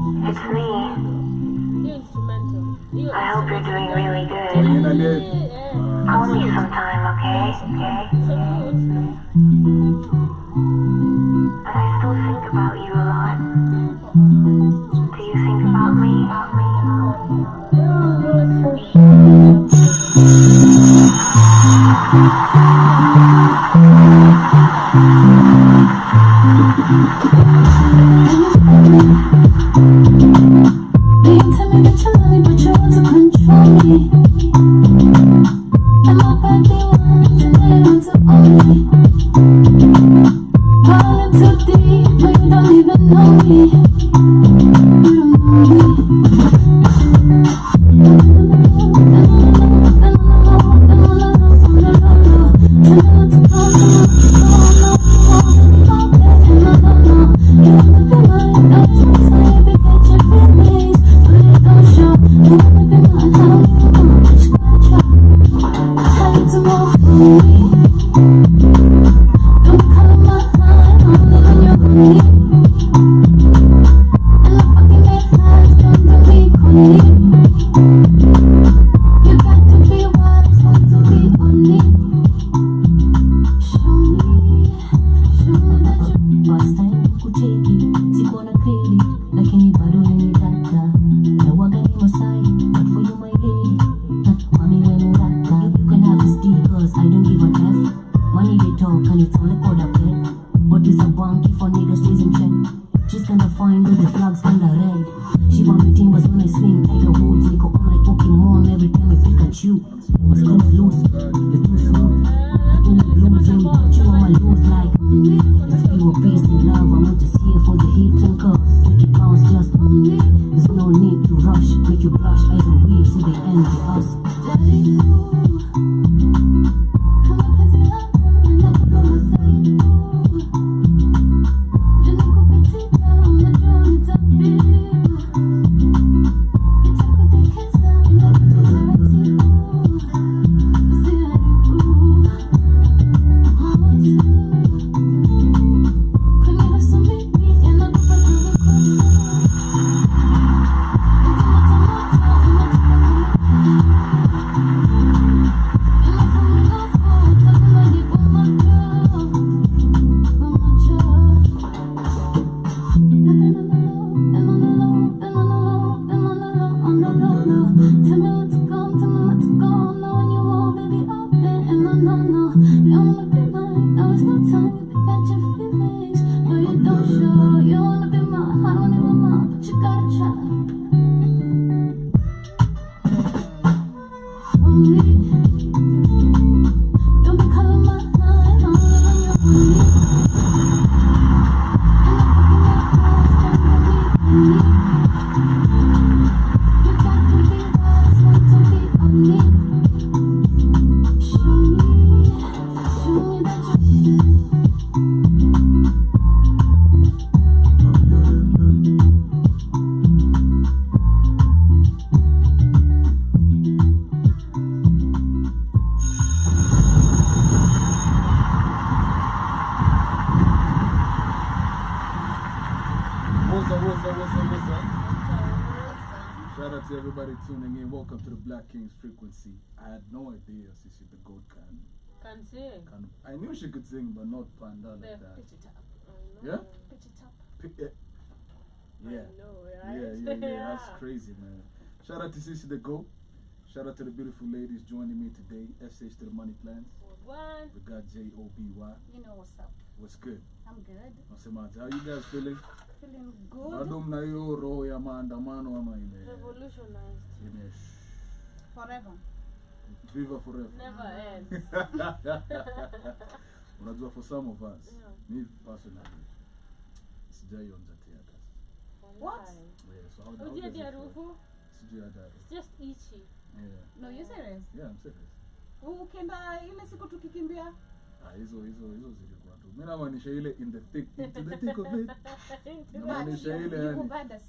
It's me. I hope you're doing really good. Call me sometime, okay? And I still think about you a lot. Do you think about me? Shout out to everybody tuning in. Welcome to the Black Kings Frequency. I had no idea Sissy the Goat can sing. I knew she could sing, but not Panda like that. Pitch it up. Yeah? Pitch it up. Yeah. I know, right? Yeah. That's crazy, man. Shout out to Sissy the Goat. Shout out to the beautiful ladies joining me today. SH to the Money Plans. One. We got JOBY. You know what's up. What's good? I'm good. How you guys feeling? Feeling good. Revolutionized. Forever. Viva forever. Never ends. For some of us, me personally, it's Jayon's theater. What? Yeah, so how It's just itchy. Yeah. No, you're serious? Yeah, I'm serious. Ukienda ile siku tukikimbia? Hizo zilikuwa tu. Mimi namaanisha ile into the thick of it. Namaanisha ile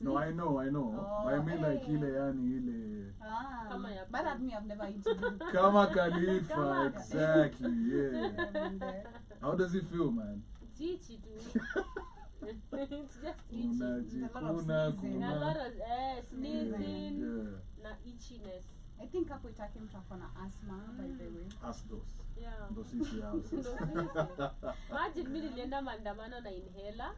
no, I know. Oh, but I mean like ile ile but at me I've never eaten. Kama Khalifa, exactly. Yeah. How does it feel, man? It's itchy too. It's just itchy. Unajikuna A lot of sneezing, Yeah. na itchiness. I think hapo itake mtu akona asthma by the way. Ask those. Yeah. Ndo sisi hao Ndo sasa. sisi. Imagine mimi nilienda maandamano na inhaler.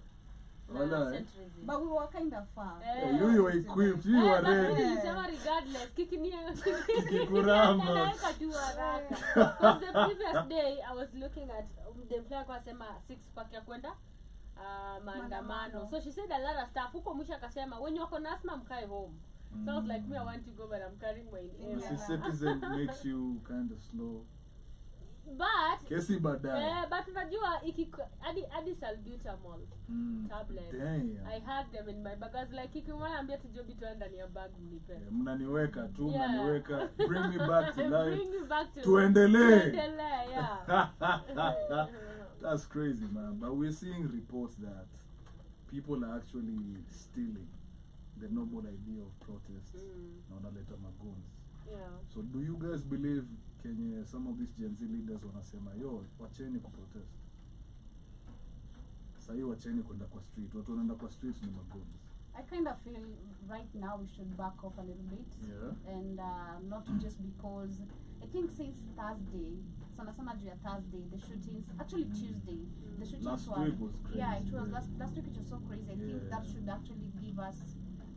Wala, Cetirizine. But we were kind of far. You were equipped, you were But ready. nilisema regardless, Kikuramba. naweka tu haraka. Because the previous day I was looking at the flyer kwa sema 6 pack ya kwenda maandamano. So she said a lot of stuff. Huko mwisho akasema when you are on asthma mkae home. So I was like, me I want to go but I'm carrying my inhaler. Citizen makes you kind of slow. But Kesi baadaye. but unajua hadi salbutamol tablets. Damn. I had them in my bag. I was like, ikimwambia tu Joby tu ndani ya bag mnipe. Yeah, mnaniweka tu, Yeah. mnaniweka. Bring me back to life. Bring me back to Tuendelee. yeah. That's crazy, man. But we're seeing reports that people are actually stealing the noble idea of protest. Wanaleta maguns. Yeah. So do you guys believe Kenya, some of these Gen Z leaders wanasema, yo, wacheni kuprotest. Sahi wacheni kwenda kwa street. Watu wanaenda kwa street ni maguns. I kind of feel right now we should back off a little bit. Yeah. And not just because I think since Thursday, sana juu ya Thursday, the shootings, actually Tuesday, the shootings Last were, week was crazy. yeah, it was last week it was so crazy. I think that Yeah. should actually give us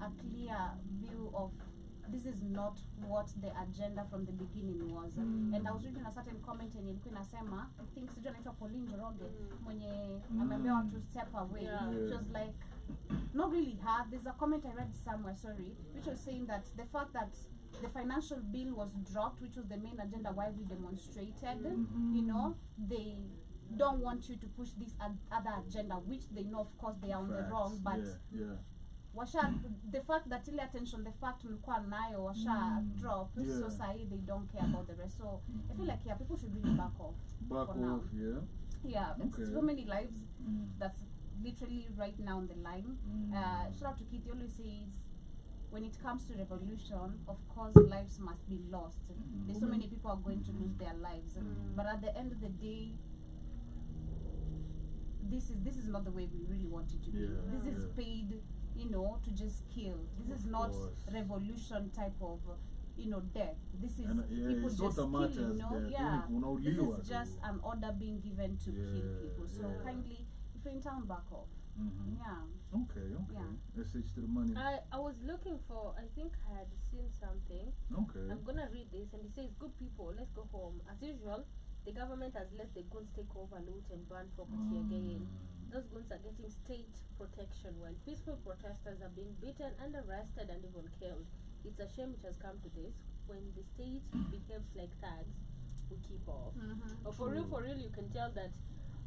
a clear view of this is not what the agenda from the beginning was. And I was reading a certain comment and ilikuwa inasema, I think sijui anaitwa Pauline Njoroge mwenye ameambiwa to step away. Yeah. It was like not really hard. There's a comment I read somewhere, sorry, which was saying that the fact that the financial bill was dropped, which was the main agenda why we demonstrated, you know, they don't want you to push this other agenda, which they know of course they are on the wrong, but yeah. washa the fact that ile attention, the fact mlikuwa nayo washa drop, Yeah. so say they don't care about the rest. So I feel like people should really back off. Back for now. off, yeah. Yeah, Okay. it's so many lives that's literally right now on the line. Shout out to Keith, he always says when it comes to revolution, of course lives must be lost. There's so many people are going to lose their lives. But at the end of the day, this is not the way we really want it to be. Yeah. This is paid, you know, to just kill. This is not course. revolution type of, you know, death. This is And, people it's just not a matter killing, you as know? death. Yeah. This Unauliwa is tu. just an order being given to kill people. So yeah. kindly, if you're in town, back off. Yeah. Okay. Yeah. SH to the money. I was looking for, I think I had seen something. Okay. I'm gonna read this, and it says, "Good people, let's go home. As usual, the government has let the guns take over, loot and burn property again. Those guns are getting state protection while peaceful protesters are being beaten and arrested and even killed. It's a shame it has come to this. When the state behaves like thugs, we keep off." But for real, you can tell that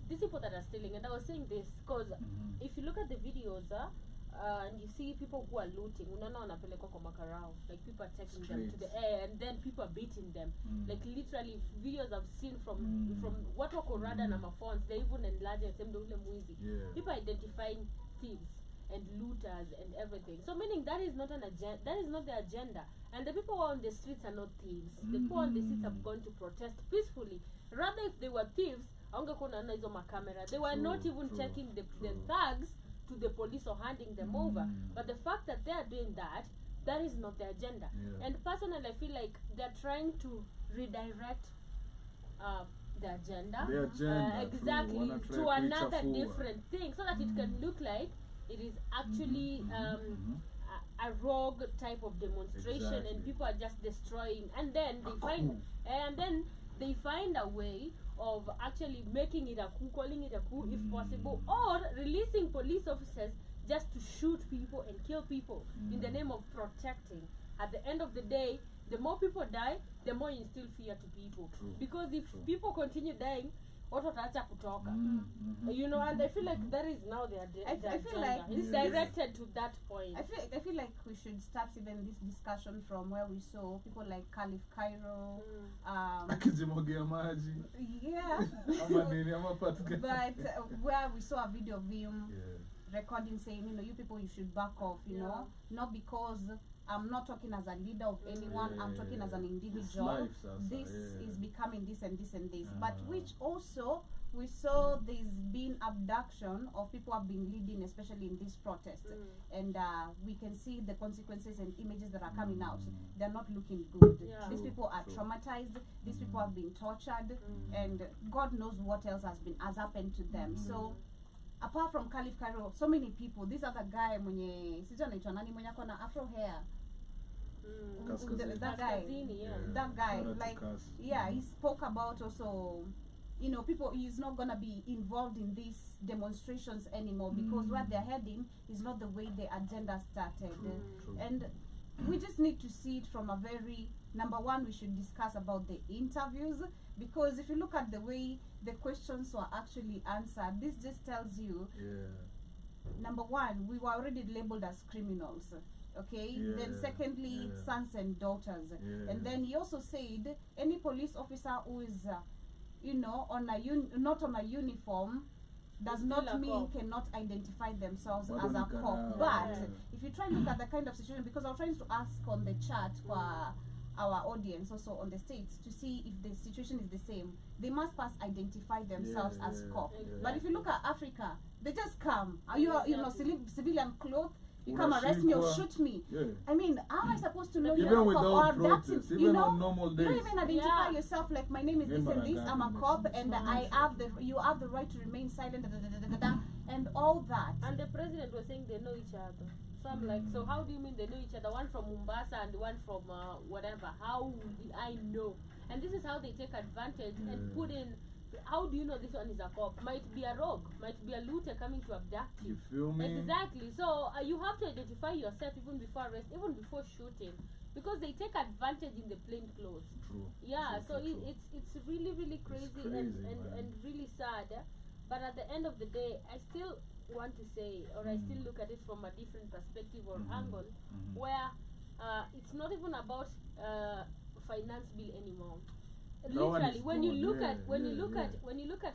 these people that are stealing, and I was saying this because if you look at the videos, and you see people who are looting, unaona wanapelekwa kwa makarao, like people are taking them to the air, and then people are beating them. Like literally, videos I've seen from what wako rada na maphones, they even enlarge and say ule mwizi. People identifying thieves and looters and everything. So meaning that is not an agenda. That is not the agenda. And the people who are on the streets are not thieves. The people on the streets have gone to protest peacefully. Rather, if they were thieves, they were not even taking the thugs to the police or handing them over. But the fact that they are doing that, that is not the agenda. And personally, I feel like they're trying to redirect the agenda, exactly, to another different thing, so that it can look like it is actually a rogue type of demonstration, and people are just destroying, and then they find a way of actually making it a coup, calling it a coup if possible, or releasing police officers just to shoot people and kill people in the name of protecting. At the end of the day, the more people die, the more you instill fear to people. Because if people continue dying, what wataacha kutoka? You know, and I feel like that is now their agenda. I feel like it's directed to that point. I feel like we should start even this discussion from where we saw people like Caliph Cairo, Akijimwagia maji. yeah, Ama nini, ama patka. but where we saw a video of him recording saying, you know, you people, you should back off, you know, not because I'm not talking as a leader of anyone, I'm talking as an individual. This is becoming this and this and this, but which also we saw there's been abduction of people who have been leading, especially in this protest, and we can see the consequences and images that are coming out. They're not looking good. Yeah. These people are traumatized. These people have been tortured, and God knows what else has happened to them. So apart from Caliph Cairo, so many people. This other guy mwenye sijui anaitwa nani mwenye ako na afro hair. That guy, that guy, like, yeah, he spoke about also, you know, people, he's not gonna be involved in these demonstrations anymore because where they're heading is not the way the agenda started. And we just need to see it from a very, number one, we should discuss about the interviews, because if you look at the way the questions were actually answered, this just tells you, number one, we were already labeled as criminals. Okay, then secondly, sons and daughters, and then he also said any police officer who is you know, on a not on a uniform does not mean cannot identify themselves as a cop. But if you try and look at the kind of situation, because I was trying to ask on the chat for our audience also on the States to see if the situation is the same, they must first identify themselves as cop. But if you look at Africa, they just come, you know, civilian clothes. You come arrest me or shoot me. I mean, how am I supposed to know you're a cop? Or protest, you know, on normal days. You don't even identify yourself like my name is this and this. I'm a cop, and you have the right to remain silent, and all that. And the president was saying they know each other. So I'm like, so how do you mean they know each other? One from Mombasa and one from whatever. How did I know? And this is how they take advantage and put in. How do you know this one is a cop? Might be a rogue, might be a looter coming to abduct you. You feel me? Exactly. So you have to identify yourself even before arrest, even before shooting, because they take advantage in the plain clothes. True. Yeah. True, So true. It's really crazy, and really sad. But at the end of the day, I still want to say, or I still look at it from a different perspective or angle, where it's not even about finance bill anymore. Literally, when you look at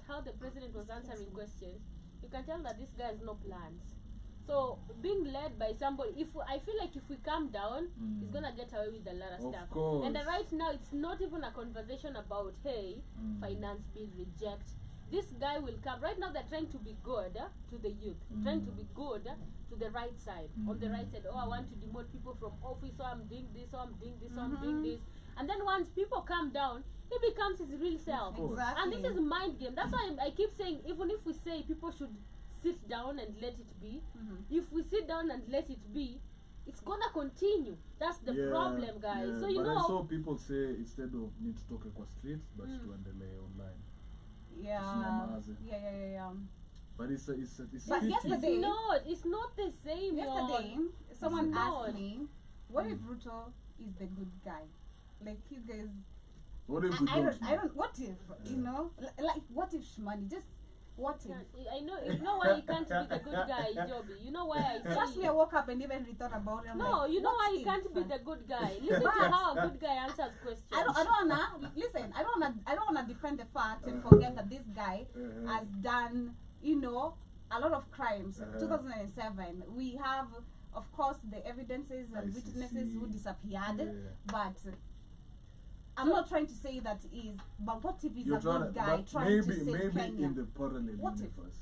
how the president was answering questions, you can tell that this guy has no plans. So being led by somebody, I feel like if we calm down, he's gonna get away with a lot of stuff. Course. And right now, it's not even a conversation about finance bill reject. This guy will come. Right now, they're trying to be good to the youth, trying to be good to the right side. On the right side, oh, I want to demote people from office, so I'm doing this, so I'm doing this, so I'm doing this. And then once people calm down, he becomes his real self. Exactly. And this is mind game. That's why I keep saying, even if we say people should sit down and let it be, if we sit down and let it be, it's gonna continue. That's the problem, guys. So you know, I saw people say instead of need to talk kwa street, but to underlay online. Yeah. But it's But yesterday, it's not the same. Yesterday, someone asked me, "What if Ruto is the good guy? Like you guys." What if we I don't. What if you know? Like what if Shmani? Just what if? I know. You know why he can't be the good guy, Joby. You know why I say. Trust me, I woke up and even rethought about it. I'm no, like, you know why he if? can't be the good guy. Listen to how a good guy answers questions. I don't wanna listen. I don't wanna defend the fact and forget that this guy has done, you know, a lot of crimes. 2007, we have, of course, the evidences and witnesses who disappeared, but. I'm not trying to say that he is, but what if he's a good guy trying to save Kenya? Maybe in the parallel universe.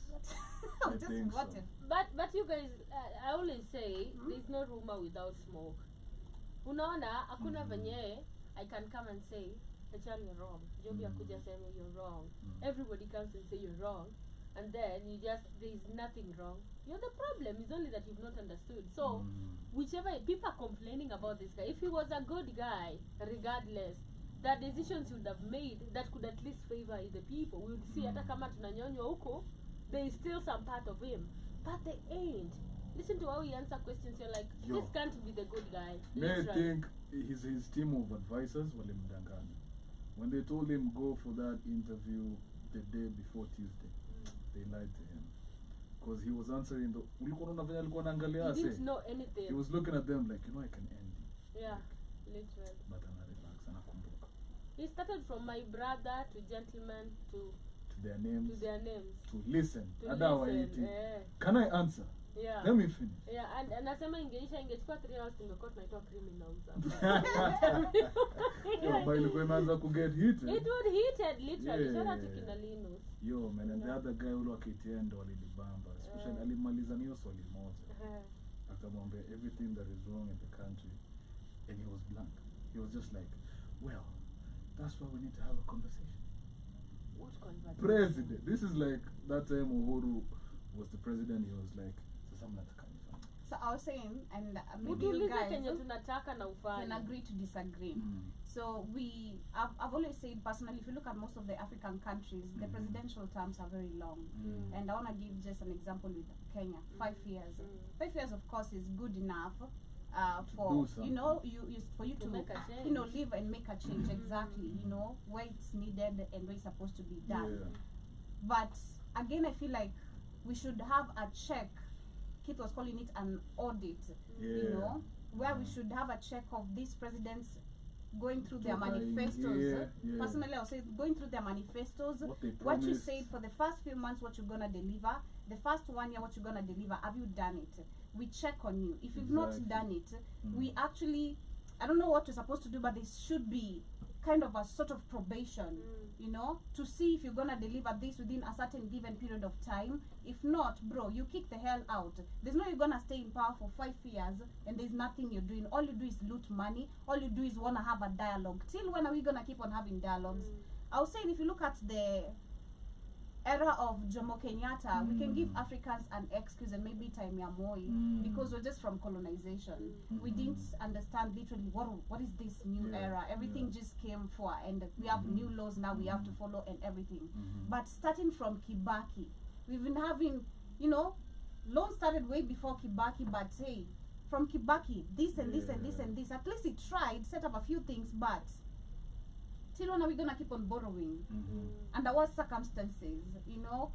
What if? But you guys, I always say there's no rumor without smoke. Unaona, hakuna venye I can come and say, Echal, you're wrong. Joby akuja saying you're wrong. Everybody comes and say you're wrong, and then there's nothing wrong. You're the problem. It's only that you've not understood. So, whichever people are complaining about this guy, if he was a good guy, regardless. The decisions he would have made that could at least favor the people. We would see hata kama tunanyonywa huko, there is still some part of him. But they ain't. Listen to how he answer questions. You're like, this can't be the good guy. May I think his team of advisors walimdanganya. When they told him go for that interview the day before Tuesday, they lied to him. Because he was answering the he didn't know anything. He was looking at them like, you know, I can end you. Yeah, literally. But he started from my brother to gentlemen to their names. To their names. To listen. To listen. Can I answer? Yeah. Let me finish. Yeah, and anasema ingechukua 3 hours tungekuwa tunaitwa criminals. Yo, but ilikuwa imeanza ku get heated. It would heated literally. Yeah. Shout out to kina Linus. Yo, man, and the other guy ule wa KTN ndo alilibamba. Especially alimaliza niyo swali moja. Akamwambia everything that is wrong in the country, and he was blank. He was just like, well, that's why we need to have a conversation. What conversation? President. This is like that time Uhuru was the president. He was like, sasa mnataka nifanye. So I was saying, and maybe you Utuulize guys kenye tunataka na ufanye. can agree to disagree. So I've always said personally, if you look at most of the African countries, the presidential terms are very long. And I want to give just an example with Kenya, 5 years. 5 years, of course, is good enough for for you to make a change. live and make a change exactly. Where it's needed and where it's supposed to be done. Yeah. But again, I feel like we should have a check. Kit was calling it an audit. Yeah. Where we should have a check of these presidents going through their Trying, manifestos. yeah. Personally, I would say going through their manifestos. What they you promised. said for the first few months, what you're gonna deliver. The first 1 year, what you're gonna deliver. Have you done it? We check on you. If you've not Exactly. done it, we actually, I don't know what we're supposed to do, but there should be kind of a sort of probation, to see if you're gonna deliver this within a certain given period of time. If not, bro, you kick the hell out. There's no you're gonna stay in power for 5 years and there's nothing you're doing. All you do is loot money. All you do is wanna have a dialogue. Till when are we gonna keep on having dialogues? I was saying, if you look at the era of Jomo Kenyatta, we can give Africans an excuse and maybe time ya Moi because we're just from colonization. We didn't understand literally what is this new era. Everything just came for, and we have new laws now we have to follow and everything. But starting from Kibaki, we've been having, loans started way before Kibaki, but hey, from Kibaki, this and this and this and this. At least he tried, set up a few things, but till when are we gonna keep on borrowing? Under what circumstances?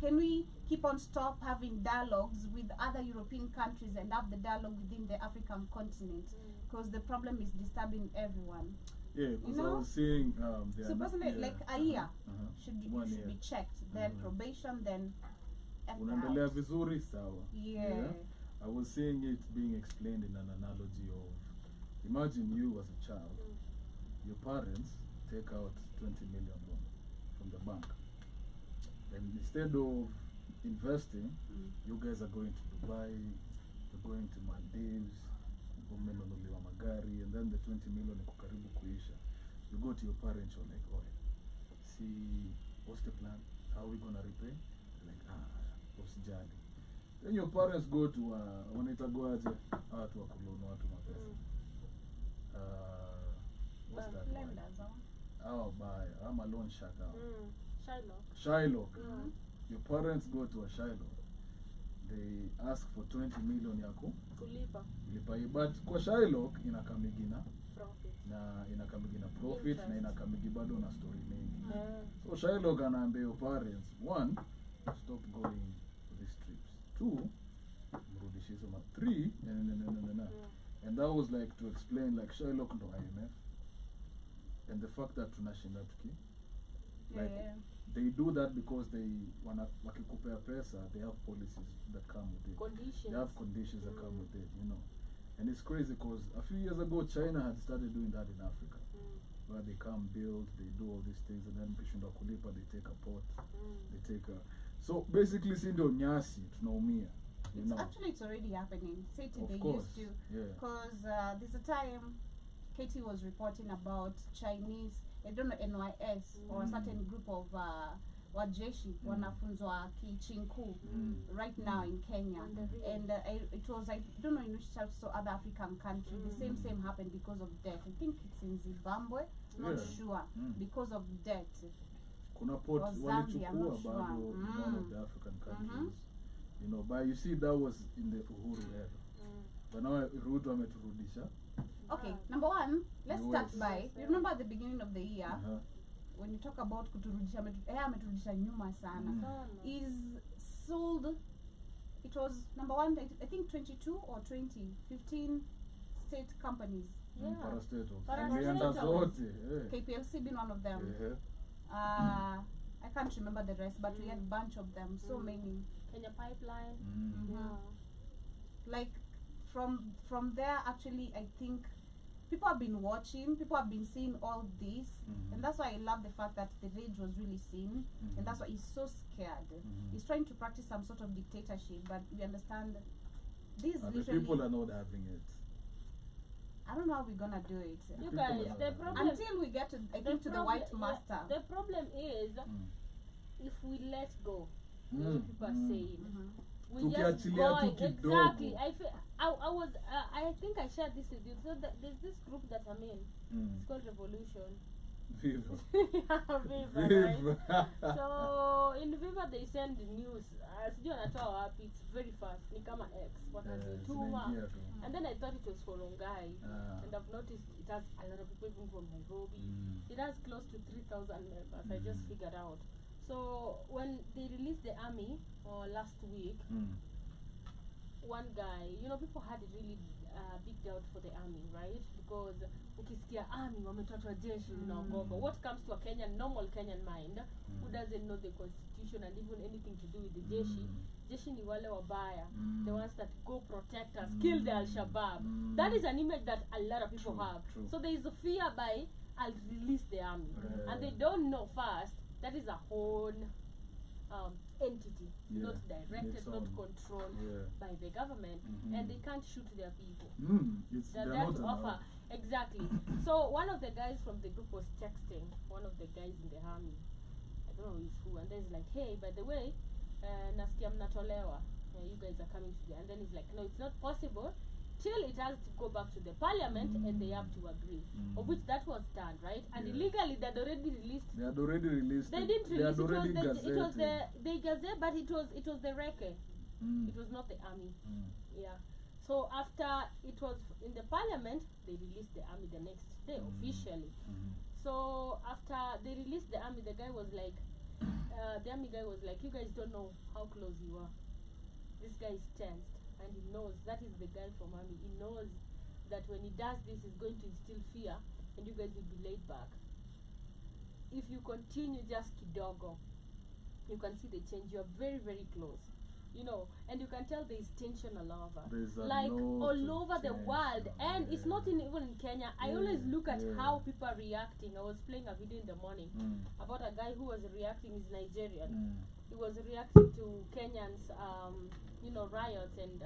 Can we keep on stop having dialogues with other European countries and have the dialogue within the African continent? Because the problem is disturbing everyone. Yeah, because I was saying So personally, like a year should One should year. be checked, then probation, then unaendelea out. vizuri sawa. Yeah. I was saying it being explained in an analogy of, imagine you as a child, your parents take out 20 million loan from the bank, and instead of investing, you guys are going to Dubai, you're going to Maldives, umenunuliwa magari, and then the 20 million iko karibu kuisha. You go to your parents, you're like, oh, see, what's the plan? How are we gonna repay? They're like, usijali. Then your parents go to wanaitagoaje watu wa kulona watu mapesa. What's that word? Lenders, I'm a loan shark. Shylock. Shylock. Your parents go to a Shylock. They ask for 20 million yako Kulipa. lipa, but kwa Shylock inakamigina Profit. na inakamigina profit Interest. na inakamigi bado na story mingi. So Shylock anaambia your parents, one, stop going to these trips. Two, mrudishe hizo 3, and that was like to explain like Shylock ndo IMF, and the fact that tunashinda tuki like they do that because they wakikupea pesa, they have policies that come with it. Conditions. They have conditions that come with it, And it's crazy because a few years ago China had started doing that in Africa, where they come build, they do all these things, and then kishinda kulipa, they take a pot, they take a. So basically, si ndio nyasi tunaumia. Actually, it's already happening. Say Of they course, used to, yeah. because there's a time Katie was reporting about Chinese, I don't know, NYS or a certain group of wajeshi wanafunzwa kichinku right now in Kenya, and it was, I don't know in which other African country. The same happened because of debt. I think it's in Zimbabwe, not sure, because of debt. Kuna port Or Zambia, I'm walichukua not sure. bado in one of the African countries. But you see that was in the Uhuru era. But now Ruto ameturudisha. Okay, number one, let's start US. by, you remember at the beginning of the year, when you talk about kuturudisha, ameturudisha nyuma sana, is sold, it was number one, I think 22 or 15 state companies. Parastatals. Parastatals. Alienda zote. KPLC being one of them. I can't remember the rest, but we had a bunch of them, so many. Kenya Pipeline. like from there, actually, I think people have been watching, people have been seeing all this, and that's why I love the fact that the rage was really seen, and that's why he's so scared. He's trying to practice some sort of dictatorship, but we understand this And the literally. people are not having it. I don't know how we're gonna do it You guys, the problem until we get to, I think, to the white master. The problem is if we let go, the way people are saying. We just Tukiachilia going tu kidogo. exactly. I was I think I shared this with you. So there's this group that I'm in. It's called Revolution. Viva. Viva, right? So in Viva they send the news. Sijui wanatoa wapi. It's very fast. Ni kama X. Wakazituma. And then I thought it was for Rongai. And I've noticed it has a lot of people even from Nairobi. It has close to 3,000 members. I just figured out. So when they released the army last week, one guy, people had a really big doubt for the army, right? Because ukisikia army wametoa jeshi unaogopa. What comes to a normal Kenyan mind, who doesn't know the constitution and even anything to do with the jeshi ni wale wabaya, the ones that go protect us, kill the Al-Shabaab. That is an image that a lot of people have. So there is a fear by I'll release the army, and they don't know first that is a whole entity, not directed, not controlled by the government, and they can't shoot their people. They're there to offer. Exactly. So one of the guys from the group was texting one of the guys in the army. I don't know who, and then he's like, hey, by the way, nasikia mnatolewa. You guys are coming today. And then he's like, no, it's not possible till it has to go back to the parliament and they have to agree. Of which that was done, right? And illegally they'd already released. They had already released. They didn't release it. Was the gazette, but it was the Reke. It was not the army. Yeah. So after it was in the parliament, they released the army the next day officially. So after they released the army, the army guy was like, you guys don't know how close you are. This guy is tensed, and he knows that is the guy from army. He knows that when he does this, he's going to instill fear, and you guys will be laid back. If you continue just kidogo, you can see the change. You are very, very close. And you can tell there is tension all over, all over the world, and it's not even in Kenya. I always look at how people are reacting. I was playing a video in the morning about a guy who was reacting. He's Nigerian. He was reacting to Kenyans, riots and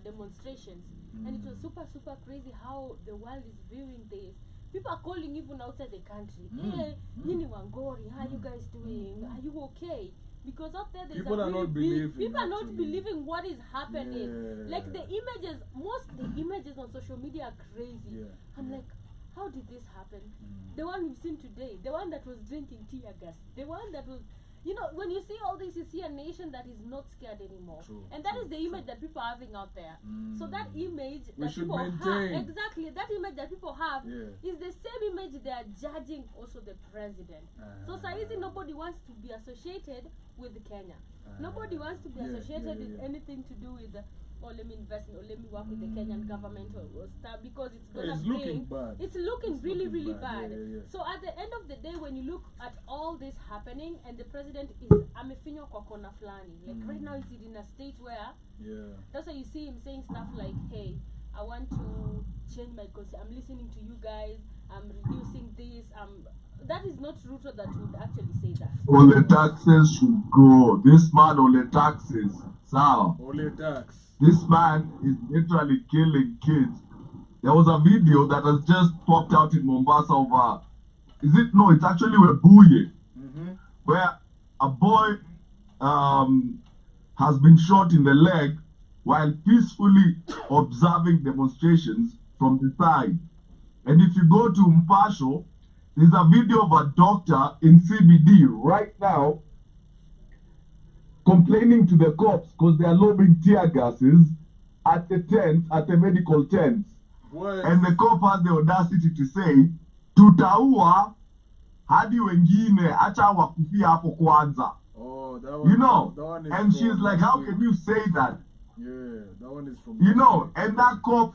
demonstrations, and it was super, super crazy how the world is viewing this. People are calling even outside the country. Hey, Nini Wangori, how are you guys doing? Are you okay? Because out there, people are not believing. People are not believing what is happening. Like the images, the images on social media are crazy. I'm like, how did this happen? The one we've seen today, the one that was drinking tear gas, the one that was, when you see all this, you see a nation that is not scared anymore. And that is the image that people are having out there. So that image that people have, exactly, that image that people have is the same image they are judging also the president. So Saizi, nobody wants to be associated with Kenya. Nobody wants to be associated with anything to do with let me invest in, or let me work with the Kenyan government or stuff, because it's gonna bring, it's looking really, really bad. So at the end of the day, when you look at all this happening, and the president is amefinyo kwa kona flani, like right now he's in a state where that's why you see him saying stuff like, hey, I want to change my concept, I'm listening to you guys, I'm reducing this, that is not Ruto that would actually say that. All the taxes should go. This man, all the taxes. Sawa. All the tax. This man is literally killing kids. There was a video that has just popped out in Mombasa over, it's actually Webuye, where a boy has been shot in the leg while peacefully observing demonstrations from the side. And if you go to Mpasho, there's a video of a doctor in CBD right now complaining to the cops because they are lobbing tear gases at the tents, at the medical tents. What? And the cop has the audacity to say, tutaua hadi wengine acha wakufia hapo kwanza. Oh, that one, that one is and she's like, how can you say that? Yeah, that one is from and that cop,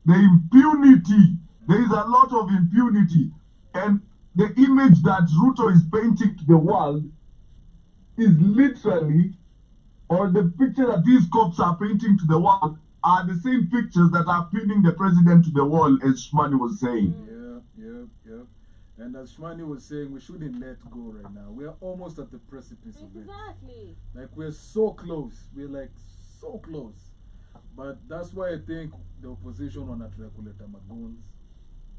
the impunity, there is a lot of impunity, and the image that Ruto is painting to the world is literally or the picture that these cops are painting to the wall are the same pictures that are pinning the president to the wall, as Shmani was saying. Yeah. And as Shmani was saying, we shouldn't let go right now. We are almost at the precipice of it. Exactly. Like, we're so close. We're like so close. But that's why I think the opposition want to regulate Magoons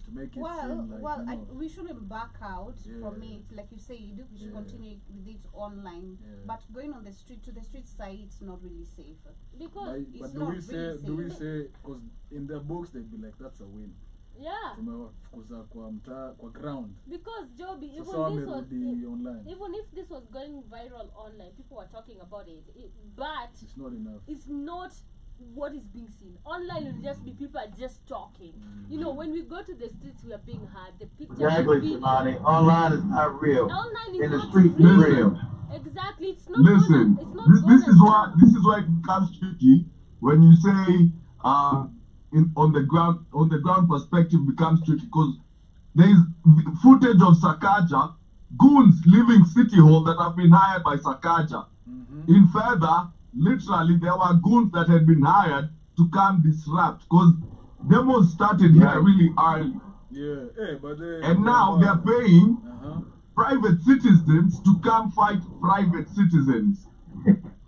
to make it seem like, we shouldn't back out from Yeah. it. Like you say, we should continue with it online. Yeah. But going on the street, to the street side, it's not really safe. Because it's but not do we say, really because in their books they'd be like, that's a win. yeah. Tumewafukuza kwa ground. Because Joby, Sasa even this was wamerudi online. even if this was going viral online, people were talking about it. But It's not enough. it's not what is being seen. Online will just be people are just talking. You know, when we go to the streets, we are being heard. The pictures, Exactly, the video. Shimani. Online is not real. Online is In the not street, real. it's real. Exactly, it's not. Listen, Gonna, it's not this is why gonna- this is why it becomes tricky when you say on the ground perspective becomes tricky, because there is footage of Sakaja goons leaving City Hall that have been hired by Sakaja. In further, literally there were goons that had been hired to come disrupt, because demos started here really early, Yeah, but and now they're paying Uh-huh. private citizens to come fight private citizens.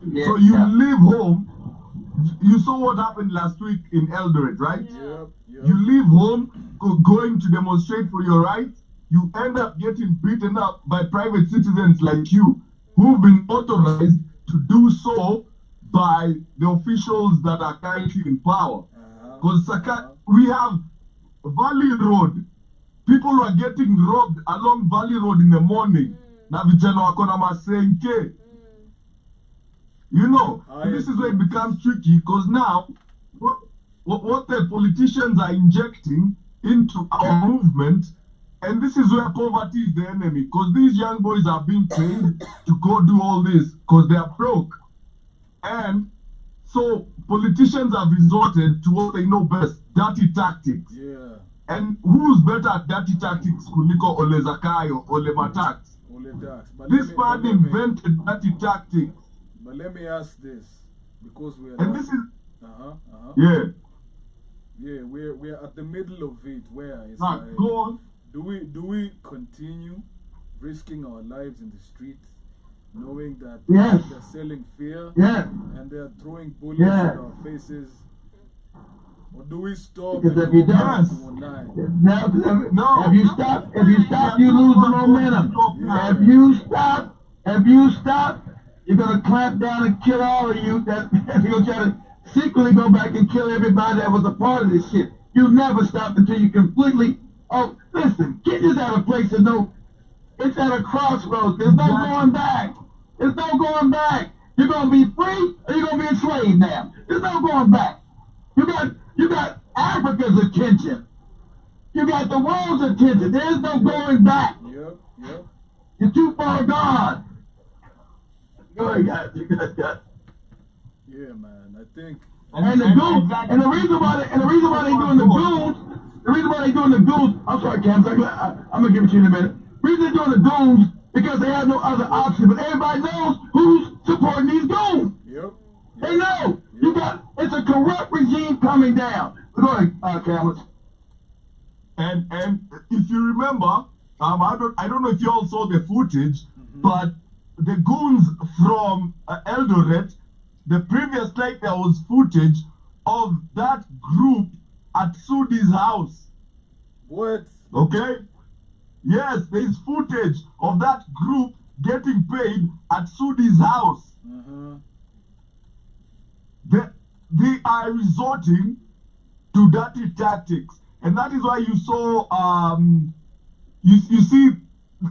Yeah. So you leave home. You saw what happened last week in Eldoret, right? Yep. You leave home, going to demonstrate for your rights. You end up getting beaten up by private citizens like you, who've been authorized to do so by the officials that are currently in power. Because we have Valley Road. People are getting robbed along Valley Road in the morning. Na vijana wako na masenke. You know, this is where it becomes tricky, because now what the politicians are injecting into our movement, and this is where poverty is the enemy, because these young boys are being paid to go do all this because they are broke. And so politicians have resorted to what they know best, dirty tactics. Yeah. And who's better at dirty tactics kuliko Ole Zakayo, Ole Matax? Ole Dax. But This let me- man invented dirty tactics. But let me ask this, because we're And this is, yeah, yeah, we're at the middle of it, where it's now like, go on. do we continue risking our lives in the streets, knowing that Yes. they're selling fear Yeah. and they're throwing bullets Yeah. at our faces, or do we stop Because and if you go back don't- to online? No. If you stop, you lose the momentum. If you stop, you're gonna clamp down and kill all of you. That you're gonna try to secretly go back and kill everybody that was a part of this shit. You'll never stop until you completely. Oh, listen, Kenya's at a place to know. It's at a crossroads. There's no going back. There's no going back. You're gonna be free or you're gonna be enslaved now. There's no going back. You got Africa's attention. You got the world's attention. There's no going back. Yep. You're too far gone. Go ahead, guys. You guys got. Yeah, man. I think. And the goons, and the reason why they doing the goons, I'm sorry, Cam, I'm gonna give it to you in a minute. The reason they're doing the goons because they have no other option, but everybody knows who's supporting these goons. Yep. They know. It's a corrupt regime coming down. Go ahead, Cameron. And if you remember, I don't know if you all saw the footage, but the goons from Eldoret, the previous night there was footage of that group at Sudi's house. What? Okay? Yes, there is footage of that group getting paid at Sudi's house. They are resorting to dirty tactics, and that is why you saw you see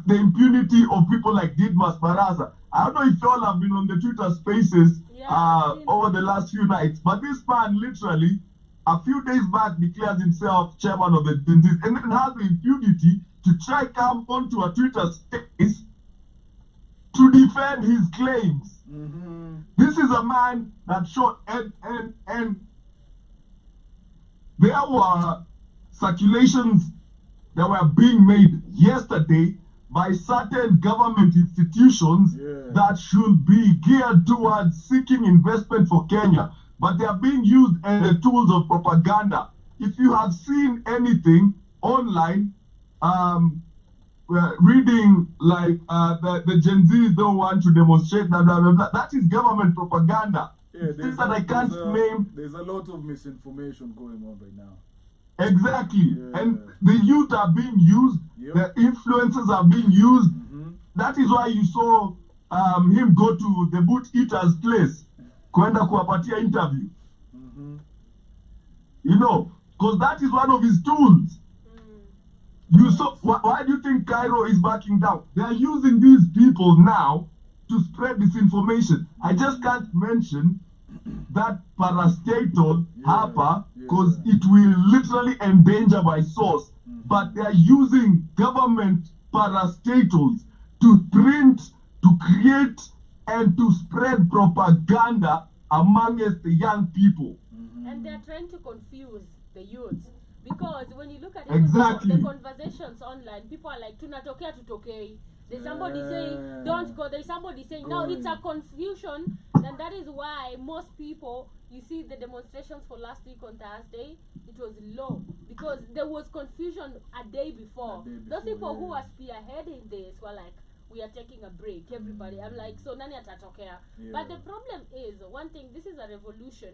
the impunity of people like Didmas Baraza. I don't know if you all have been on the Twitter spaces over the last few nights, but this man literally a few days back declares himself chairman of the Gen and then has the impunity to try come onto a Twitter space to defend his claims. This is a man that shot and there were circulations that were being made yesterday by certain government institutions that should be geared towards seeking investment for Kenya, but they are being used as the tools of propaganda. If you have seen anything online, reading like the Gen Zs don't want to demonstrate, blah, blah, blah, blah, that is government propaganda. Yeah, Things that I can't name. There's a lot of misinformation going on right now. Exactly. And the youth are being used, the influencers are being used. That is why you saw him go to the boot eater's place, kwenda kuwapatia interview. You know, because that is one of his tools. You saw, why do you think Cairo is backing down? They are using these people now to spread disinformation. I just can't mention that parastatal Harper because it will literally endanger my source. But they are using government parastatals to print, to create, and to spread propaganda amongst the young people. And they're trying to confuse the youth. Because when you look at Exactly. the conversations online, people are like, tunatokea tutokei. There's somebody saying, don't go. There's somebody saying, now it's a confusion. And that is why most people, you see the demonstrations for last week on Thursday, it was low. Because there was confusion a day before. Those people who are spearheading this were like, we are taking a break, everybody. I'm like, so nani atatokea? But the problem is, one thing, this is a revolution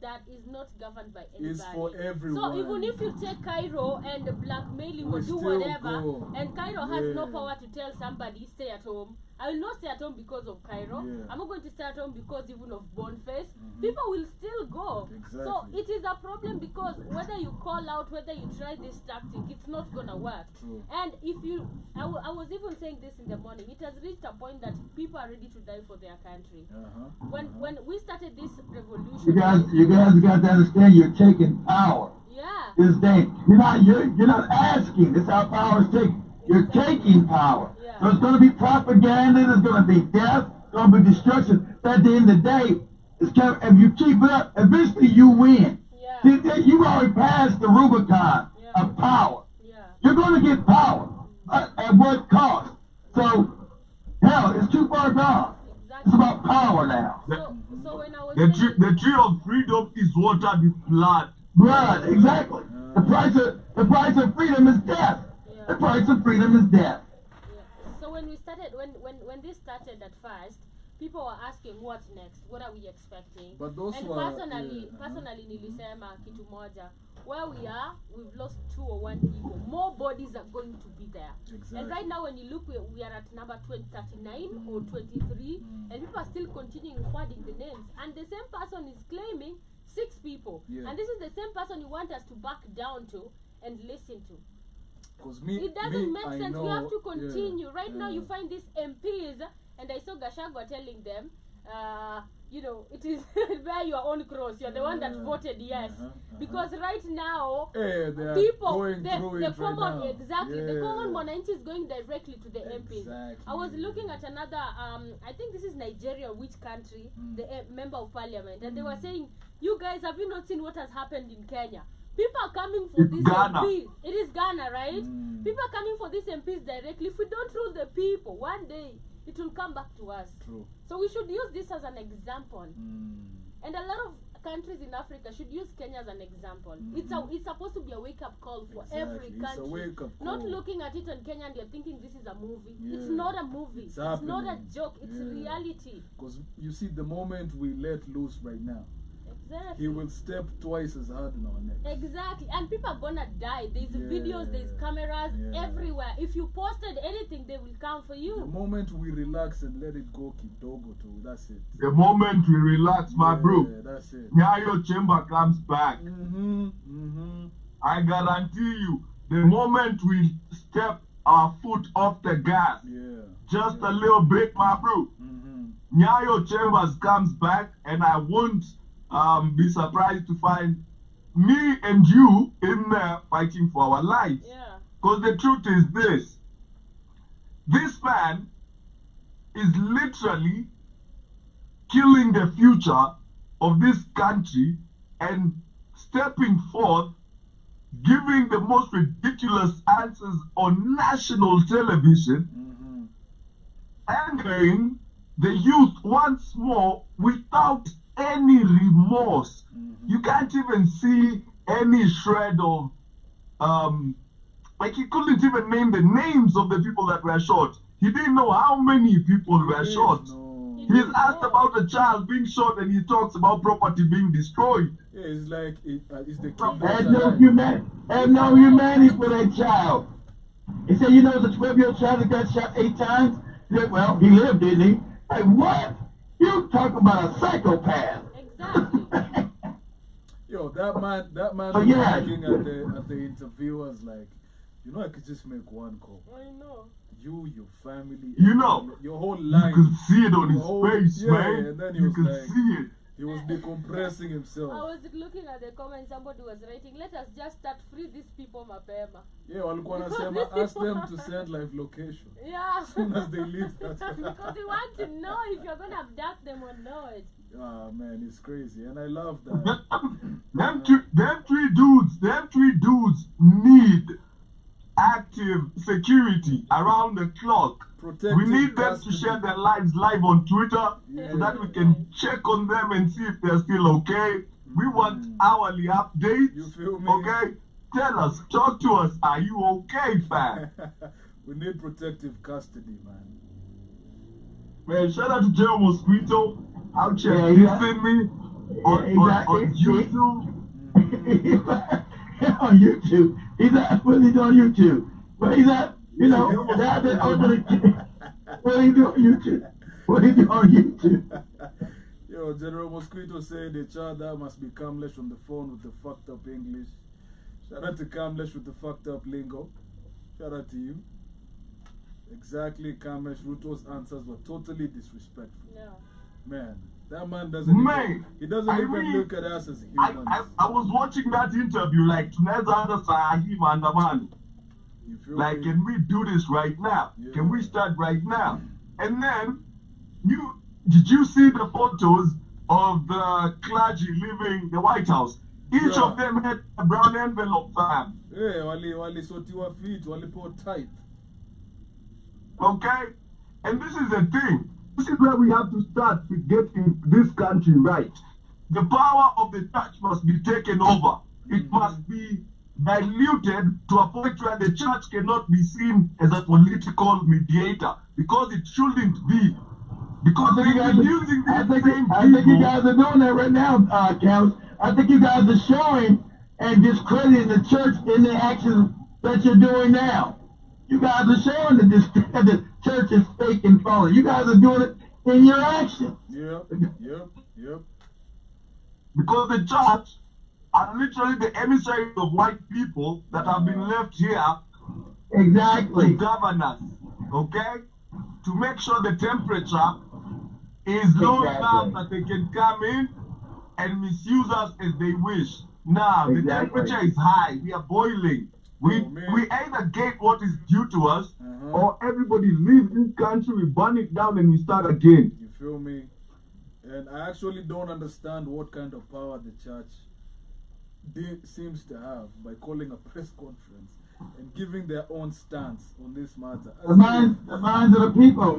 that is not governed by anybody. It's for everyone. So even if you take Cairo and blackmailing or do whatever, and Cairo has no power to tell somebody stay at home. I will not stay at home because of Cairo. I'm not going to stay at home because even of Boniface. People will still go. So it is a problem because whether you call out, whether you try this tactic, it's not gonna work. And if you, I was even saying this in the morning, it has reached a point that people are ready to die for their country. When we started this revolution, you guys got to understand, you're taking power. This day, you're not asking. It's how power is taken. You're taking power. So it's going to be propaganda. There's going to be death. It's going to be destruction. But at the end of the day, if you keep it up, eventually you win. See, you've already passed the Rubicon of power. You're going to get power. At what cost? So, hell, it's too far gone. It's about power now. So when I was The tree of freedom is watered with blood. Blood, exactly. The price of freedom is death. The price of freedom is death. So when we started, when this started at first, people were asking what next, what are we expecting? But those and were, personally nilisema kitu moja, where we are, we've lost 201 people. More bodies are going to be there. And right now when you look, we are at number 39 or 23, and people are still continuing forwarding the names. And the same person is claiming 6 people. And this is the same person you want us to back down to and listen to. It doesn't make sense. We have to continue. Right now you find these MPs, and I saw Gachagua telling them, you know, it is bear your own cross. You're the one that voted yes. Because right now, people, the common, the common mwananchi is going directly to the MPs. I was looking at another, I think this is Nigeria, which country, the member of parliament, and they were saying, you guys, have you not seen what has happened in Kenya? People are coming for these MPs. It is Ghana, right? People are coming for these MPs directly. If we don't rule the people, one day it will come back to us. So we should use this as an example. And a lot of countries in Africa should use Kenya as an example. It's supposed to be a wake-up call for every country. Not looking at it in Kenya and you're thinking this is a movie. It's not a movie. It's not a joke. It's reality. Because you see, the moment we let loose right now, he will step twice as hard on our neck. Exactly. And people are gonna die. There's videos, there's cameras everywhere. If you posted anything, they will come for you. The moment we relax and let it go kidogo too, that's it. The moment we relax, my bro, that's it. Nyayo Chamber comes back. I guarantee you, the moment we step our foot off the gas, just a little bit, my bro, Nyayo Chambers comes back, and I won't be surprised to find me and you in there fighting for our lives. Because the truth is this man is literally killing the future of this country and stepping forth, giving giving the most ridiculous answers on national television, angering the youth once more without any remorse. You can't even see any shred of, like he couldn't even name the names of the people that were shot. He didn't know how many people were shot. He's asked about a child being shot and he talks about property being destroyed. Yeah, it's like, it's the Had no humanity for that child. He said, you know, the 12-year-old child that got shot 8 times? He said, well, he lived, didn't he? Like, what? You talking about a psychopath. Exactly. Yo, that man was looking at the interviewers like, you know, I could just make one call. I know. You, your family, You know, your whole life. you could see it on his face, yeah, man. and then he you was could like, see it. He was decompressing himself. I was looking at the comments, somebody was writing, let us just start free these people mapema. Yeah, walikuwa nasema, ask them to send live location. Yeah. As soon as they leave that. Because we want to know if you're going to abduct them or not. Ah, man, it's crazy. And I love that. them three dudes need active security around the clock. Protective We need them custody. to share their lives live on Twitter Yeah. so that we can check on them and see if they're still okay. We want hourly updates. You feel me? Okay? Tell us, talk to us. Are you okay, fam? We need protective custody, man. Man, shout out to Jerry Mosquito. I'll check Yeah, this yeah. in me on YouTube. On YouTube. He's not, what is he on YouTube? But he's not, you know, that's it over the what he do on YouTube? What he do on YouTube? Yo, General Mosquito said the child that must be Kamlesh on the phone with the fucked up English. Shout out to Kamlesh with the fucked up lingo. Shout out to you. Exactly, Kamlesh. Ruto's answers were totally disrespectful. Yeah. Man, that man doesn't Man, he doesn't I even mean, look at us as humans. I was watching that interview like tunaweza anza saa hii maandamano. You feel Like, me? can we do this right now? Yeah. Can we start right now? And then, did you see the photos of the clergy leaving the White House? Each Yeah. of them had a brown envelope, fam. Hey, wali sotiwa feet, wali put tight. Okay? And this is the thing. This is where we have to start with getting this country right. The power of the church must be taken over. It must be diluted to a point where the church cannot be seen as a political mediator, because it shouldn't be. Because they've been using these same I think you people. guys are doing that right now, Counts. I think you guys are showing and discrediting the church in the actions that you're doing now. You guys are showing that the church is fake and phony. You guys are doing it in your actions. Yep. Because the church are literally the emissaries of white people that have been left here Exactly. to govern us, okay? To make sure the temperature is low enough that they can come in and misuse us as they wish. Now, the temperature is high. We are boiling. We either get what is due to us, or everybody leaves this country, we burn it down, and we start again. You feel me? And I actually don't understand what kind of power the church seems to have by calling a press conference and giving their own stance on this matter. The minds of the people,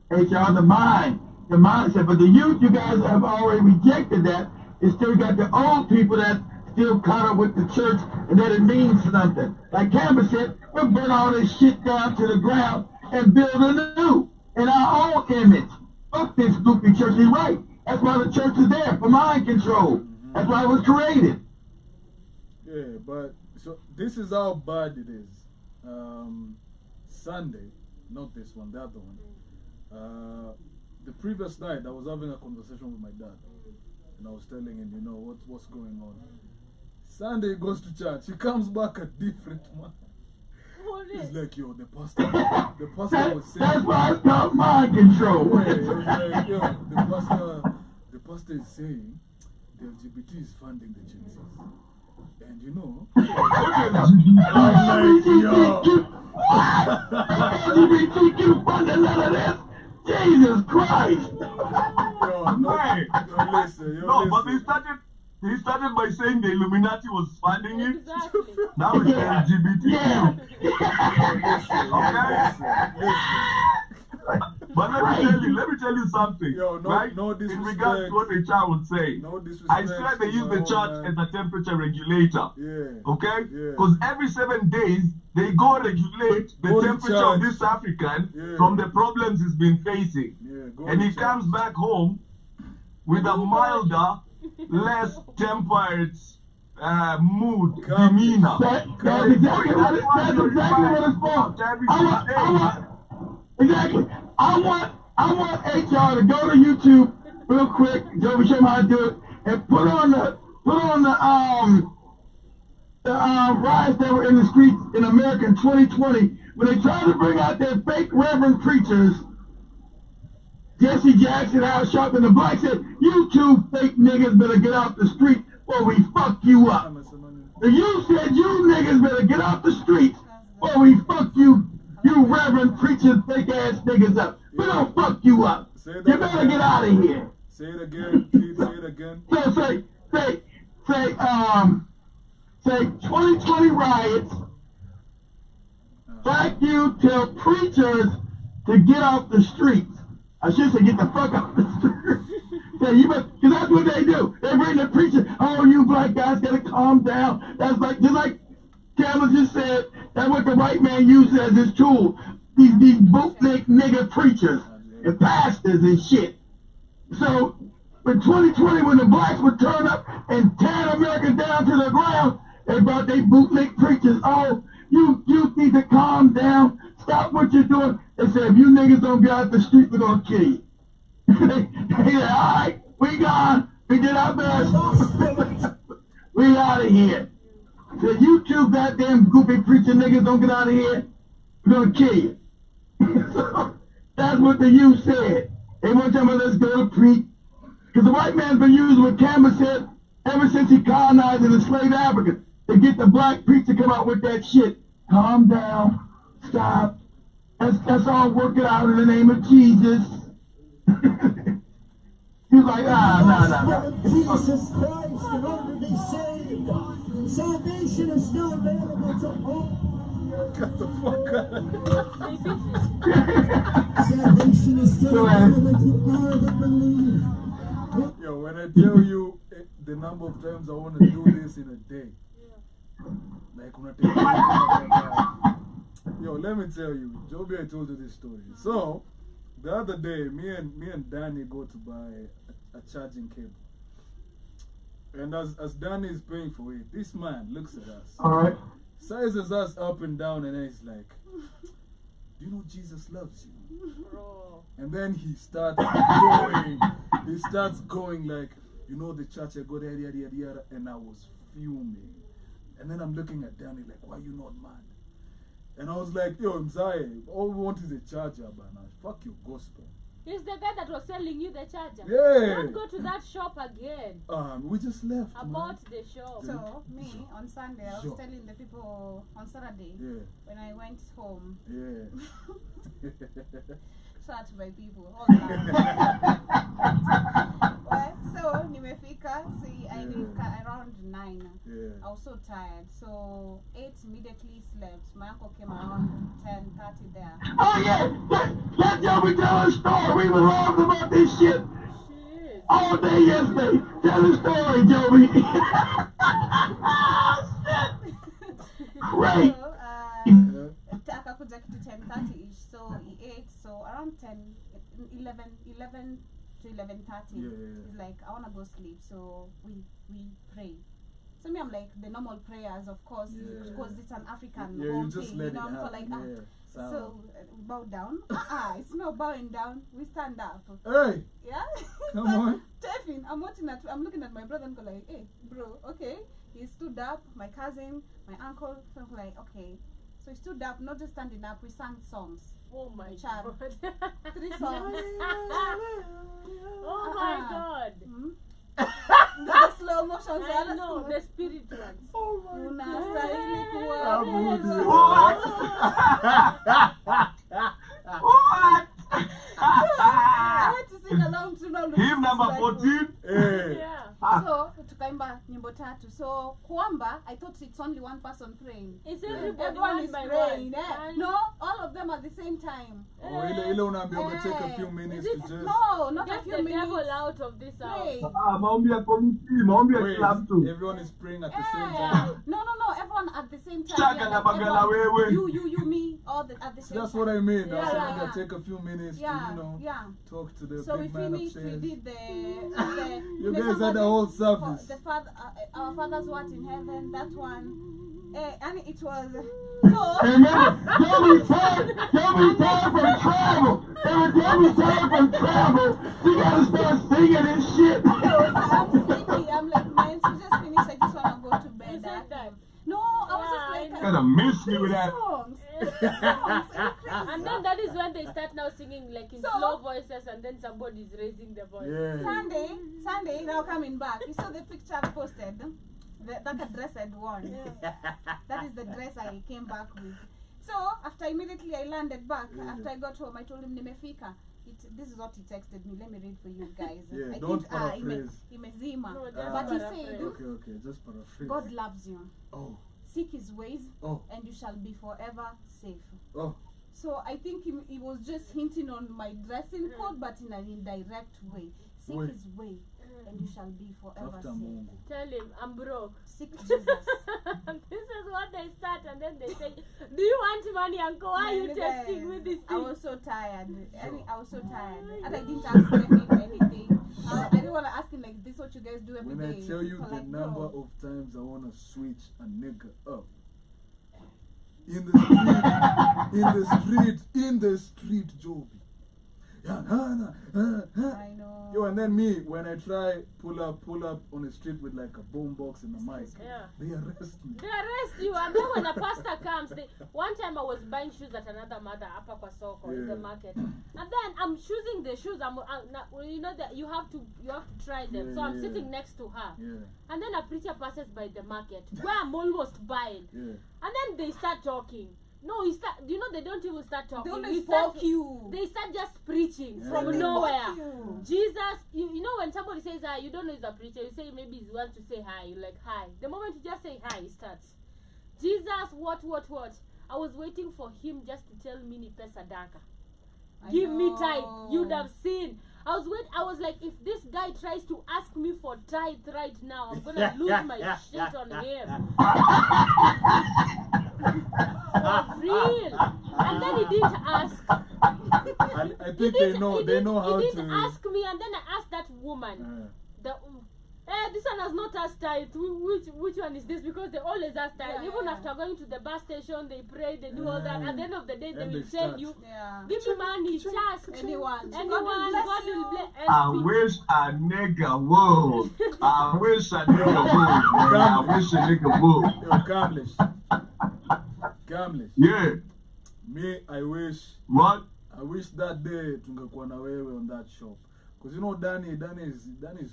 HR, the mindset. But the youth, you guys have already rejected that. It's still got the old people that still caught up with the church and that it means something. Like Campbell said, we'll burn all this shit down to the ground and build a new in our own image. Fuck this stupid church. He's right. That's why the church is there, for mind control. That's why it was created. Yeah, but so this is how bad it is. Sunday, not this one, the other one. The previous night, I was having a conversation with my dad, and I was telling him, you know, what's going on. Sunday he goes to church. He comes back a different man. He's like, yo, the pastor was saying. That's why it's called mind control. Yeah, it was like, yo, the pastor is saying the LGBT is funding the Gen Zs. And you know, LGBTQ funding none of this. Jesus Christ. yo, listen, No, but they started He started by saying the Illuminati was funding it. Exactly. Now it's LGBT. Yeah. But let me tell you something. Yo, right? no In disrespect. regards to what the child would say, No disrespect. I swear they use the church as a temperature regulator. Yeah. Okay? Yeah. Because every 7 days they go regulate the Go to temperature of church. this African Yeah. from the problems he's been facing. Yeah, go And to he church. comes back home with a milder, less tempered mood, demeanor. That's exactly what it's for. Exactly. I want HR to go to YouTube real quick, Joe, show me how to do it, and put on the riots that were in the streets in America in 2020 when they tried to bring out their fake reverend preachers. Jesse Jackson, Al Sharpton, the black said, "You two fake niggas better get off the street or we fuck you up." The youth said, "You niggas better get off the streets or we fuck you reverend preaching fake ass niggas up. We don't fuck you up. You better get out of here." Say it again, Pete, say it again. So say 2020 riots. Black you tell preachers to get off the streets. I should say get the fuck off the streets. Say you better, cause that's what they do. They bring the preacher. "Oh, you black guys gotta calm down." That's like just like Cameron just said. That's what the white man uses as his tool. These bootleg nigga preachers and pastors and shit. So in 2020, when the blacks would turn up and tear America down to the ground, they brought their bootleg preachers. "Oh, you need to calm down. Stop what you're doing." They said, "If you niggas don't get out the street, we're gonna kill you." They said, "All right, we gone. We did our best. We out of here." So you two goddamn goofy preacher niggas don't get out of here, we're gonna kill you. So that's what the youth said. They want to tell me, "Let's go to preach." Because the white man's been using what Cameron said ever since he colonized and enslaved Africa to get the black preacher to come out with that shit. "Calm down, stop. Let's all work it out in the name of Jesus." He's like, nah. Jesus Christ, in order to be saved, salvation is now available to all. Get the fuck out. Salvation is still available to all that believe. Yo, when I tell you the number of times I want to do this in a day, like when I take yo, let me tell you, Joby, I told you this story. So, the other day, me and Danny go to buy a charging cable. And as Danny is paying for it, this man looks at us, Alright. sizes us up and down, and then he's like, "Do you know Jesus loves you?" Bro. And then he starts going like, "You know the church I go there, yada, yada, yada," and I was fuming. And then I'm looking at Danny like, "Why you not mad?" And I was like, "Yo, Mzai, all we want is a charger, man. Fuck your gospel." He's the guy that was selling you the charger. Yeah. Don't go to that shop again. We just left, About the shop. So me on Sunday, I was Sure. telling the people on Saturday Yeah. when I went home. Yeah. Shout to my people. Hold on. Well, so nimefika. See, I leave around 9. Yeah. I was so tired. So 8 immediately slept. My uncle came around 10:30 there. Oh yeah, let Joby tell a story. We were laughing about this shit Shit. all day yesterday. Tell the story, Joby. Great. So, akakuja kitu 10:30ish. So he ate. So around 11 to 11:30. Yeah. He's like, "I wanna go sleep." So we pray. So me, I'm like the normal prayers, of course, Yeah. because it's an African Yeah, you home just thing, let you know. it I'm happen. like, Yeah. so we bow down. It's not bowing down. We stand up. Hey, Yeah. come So, on. Tevin, I'm looking at my brother and go like, "Hey, bro, okay." He stood up. My cousin, my uncle. So I'm like, okay. So he stood up, not just standing up. We sang songs. Oh my Child. god. 3 songs. Oh my god. The slow motion. I know, the spirit ones. Unastahili kuwa What? I had to sing along to know. Hymn number 14. Hey. Yeah. So tukaimba watatu. So kwamba I thought it's only one person praying. It's everybody Everyone one is by praying. one. Eh? And- No, all of them at the same time. Oh, ile unaambiwa take a few Eh, minutes is to it- just No, not a Get few the minutes. devil out of this house. Pray. Maombi ya committee, maombi ya wait, kila mtu. everyone is praying at the same Eh, time. no, everyone at the same time. Shaka na bagala everyone- wewe. you, me, all at the So same that's time. what I mean. I was Yeah, saying yeah. that take a few minutes to, Yeah, you know, yeah. talk to the So we big man finished. We upstairs. did the You guys had the whole service. The father, our Father's what in heaven. That one. And it was so. And then don't be tired from travel. Every time we tired from travel, you gotta start singing and shit. I'm sleepy. I'm like, man, she just finished. I just wanna go to You bed. said that. No, I was Yeah, just like, I Kinda miss me with that. songs. Songs. Are you crazy? And then that is when they start now singing like in So- slow voices, and then somebody's raising the voice. Yeah. Sunday, now coming back. You saw the picture I posted? That dress I'd worn. That is the dress I came back with. So, after immediately I landed back, after I got home, I told him, Nimefika. This is what he texted me. Let me read for you guys. Yeah, I don't think, paraphrase. imezima. No, just But he paraphrase. said, Okay, just paraphrase. God loves you. Oh, Seek his ways, oh, and you shall be forever safe. oh. So I think he was just hinting on my dressing code, but in an indirect way. Seek Way. his way, and you shall be forever After safe. Mungu. Tell him I'm broke. Seek Jesus. This is what they start, and then they say, "Do you want money, uncle? Why are you And texting with this I thing?" was so tired. I was so tired, and I didn't ask him anything. I didn't want to ask him like, "This is what you guys do every When I day." tell you People the like, number "Bro." of times I want to switch a nigga up. In the street, Joby. Yeah, I know. Yo, and then me, when I try pull up on the street with like a boombox and a mic, Yeah. they arrest me. They arrest you, and then when a pastor comes, one time I was buying shoes at another mother upper kwa soko in the Yeah. market, and then I'm choosing the shoes. You know that you have to try them. Yeah, So I'm yeah. sitting next to her, Yeah, and then a preacher passes by the market where I'm almost buying, yeah. and then they start talking. No, you know they don't even start talking. They We only start- spoke you. They start just preaching Yeah. from They nowhere. spoke you. Jesus, you know when somebody says hi, you don't know he's a preacher. You say maybe he wants to say hi. You're like hi. The moment you just say hi, he starts. Jesus, what? I was waiting for him just to tell me ni pesa daka. I Give me know. tithe. You'd have seen. I was like, if this guy tries to ask me for tithe right now, I'm gonna lose my shit on him. For real. And then he didn't ask. I think they know how He didn't to. ask me, and then I asked that woman. This one has not asked tithe. Which one is this? Because they always ask tithe. Yeah, Even yeah. after going to the bus station, they pray, they do all that. At the end of the day, they And will they tell start. you, Yeah. give me money, just Anyone. anyone, God will bless. I wish a nigga would. I wish a nigga would. Man. I wish a nigga would. Yo, Kamlish. Yeah. Me, I wish that day tungekuwa na wewe on that shop. Cause you know Danny is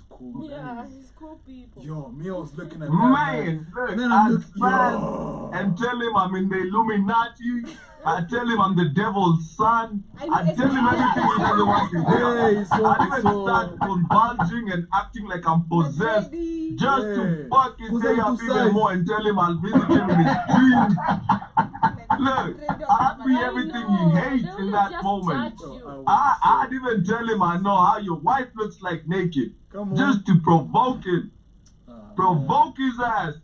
cool. Yeah, Danny is- he's cool people. Yo, me, I was looking at that Man, look, and then I'm I looking, stand yo. and tell him I'm in the Illuminati. I tell him I'm the devil's son. I tell him everything he doesn't want to hear. Hey, so- I even so- start convulging and acting like I'm possessed Lady. just Yeah. to fuck his Cause day I'm up too even size. more and tell him I'll visit him in his dreams. Look, ask me I everything know, he hates they in always that just moment. judge you. Oh, I'd even tell him I know how your wife looks like naked. Come on. Just to provoke him. Ah, Provoke his ass.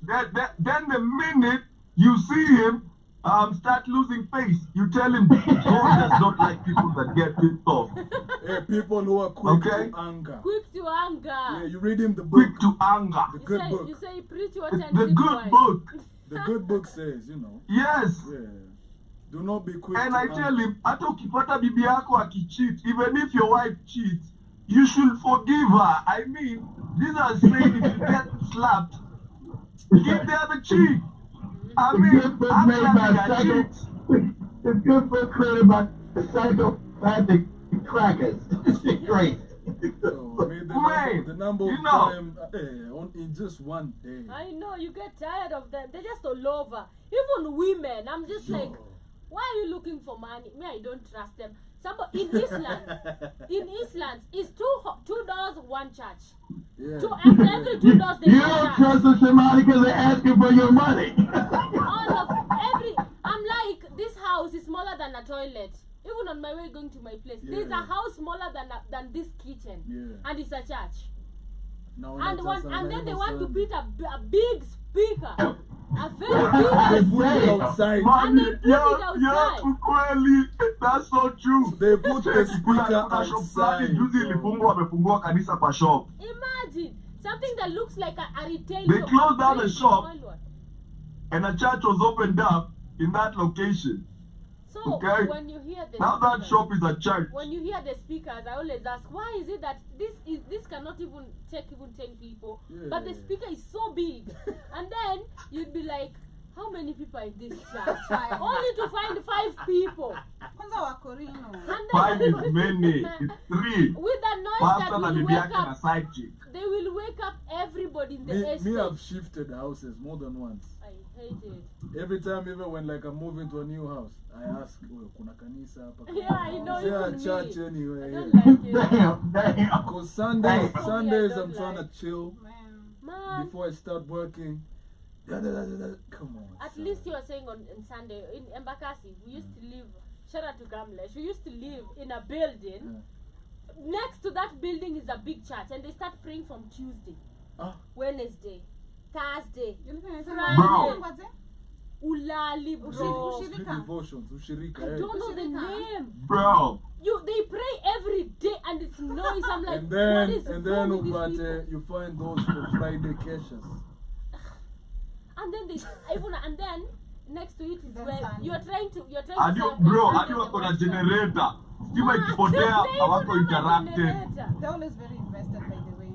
Then the minute you see him start losing face, you tell him God does not like people that get pissed off. Hey, people who are quick Okay. to anger. Quick to anger. Yeah, you read him the book. Quick to anger. The You good say, book. you say preach what and The sing good wine. book. The good book says, you know, Yes. yeah. Do not be quick And to I anger. tell him, hata ukipata bibi yako akicheat, even if your wife cheats, you should forgive her. I mean, these are saying if you get slapped, give the other cheek. I The mean, good book I'm made by slapping a cheat. the good book created by psychopathic crackers. Great. So, I mean, Man, the number of you know. time in just one day. I know, you get tired of them. They're just all over. Even women, I'm just like, why are you looking for money? Me, I don't trust them. Somebody in Eastlands, is two doors, one church. Yeah. After every 2 doors, You there's don't a church. trust the somebody because they're asking for your money. I'm like, this house is smaller than a toilet. Even on my way going to my place, there's a house smaller than this kitchen, and it's a church. Now, And then they want to put a big speaker, a very they big put it speaker. outside. And they put it outside. Ukweli, that's so true. They put the speaker Kuna shop outside. fulani, juzi ilifungwa, wamefungua kanisa kwa shop. Imagine something that looks like a retail. They shop, closed down very the shop. small one. And a church was opened up in that location. So Okay. when you hear the Now that speakers- shop is a church. when you hear the speakers, I always ask, why is it that this cannot even take even 10 people, but the speaker is so big, and then you'd be like, how many people are in this church? Only to find 5 people. Kwanza wako Reno. And Five is many. It's 3. with the noise Pastor that and will the wake and a up, side chick. they will wake up everybody in the Me, estate. I've shifted houses more than once. I hate it. Every time, even when like I'm moving to a new house, I ask, "Oh, kuna kanisa hapa? Yeah, I know, Is there a even me. church I anywhere?" don't like it. Damn. Because Sundays, Sorry, Sundays I I'm don't trying like. to chill Man, before I start working. Come on. at son. least you were saying on Sunday in Embakasi, we used to live. Shout out to Gamlesh. We used to live in a building. Next to that building is a big church, and they start praying from Tuesday, Ah. Wednesday, Thursday, You live in a Friday. What's it? Ulali, bro. Street devotions, Ushirika. I don't know the Ushirika. name. Bro. They pray every day, and it's noise. I'm like, And then, what is and wrong then, with these Ubate, people? you find those for Friday caches. And then and then next to it is Then where Sunday. you're trying to Hadi set up bro, on hadi Sunday wako na the generator. Stima Ah, ikipotea they hawako even have a interrupted. generator. They're always very invested, by the way.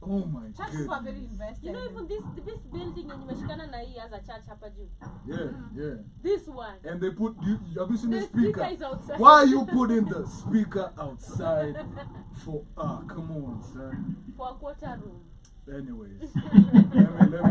Oh my Churches were very goodness. invested. You know, even this building yenye imeshikana na hii as a church hapa juu. Yeah. This one. And they put, have you seen the The speaker speaker? is outside. Why are you putting the speaker outside for, come on, son. For a quarter room. Anyways,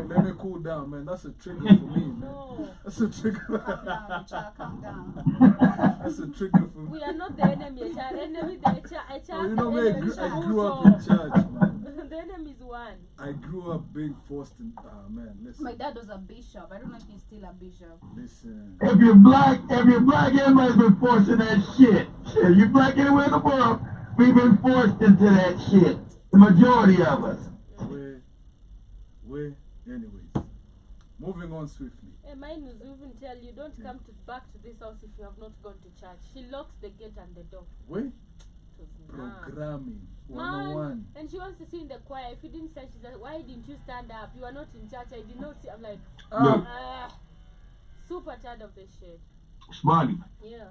let me cool down, man. That's a trigger for me, man. No. That's a trigger. Calm down, child, calm down. That's a trigger for me. We are not the enemy. Our enemy, the church. Oh, you know me, I enemy grew up is in church, man. The enemy is one. I grew up being forced in, man, listen. My dad was a bishop. I don't know if he's still a bishop. Listen. If you're black, everybody's been forced in that shit. Shit, you black anywhere in the world, we've been forced into that shit. The majority of us. Anyways. Moving on swiftly. Mine will even tell you, don't come back to this house if you have not gone to church. She locks the gate and the door. Wait. It was nuts. Programming. Man, 101. and she wants to sing in the choir. If you didn't stand, she said, why didn't you stand up? You are not in church. I did not see. I'm like, Look, super tired of this shit. Shmani, Yeah.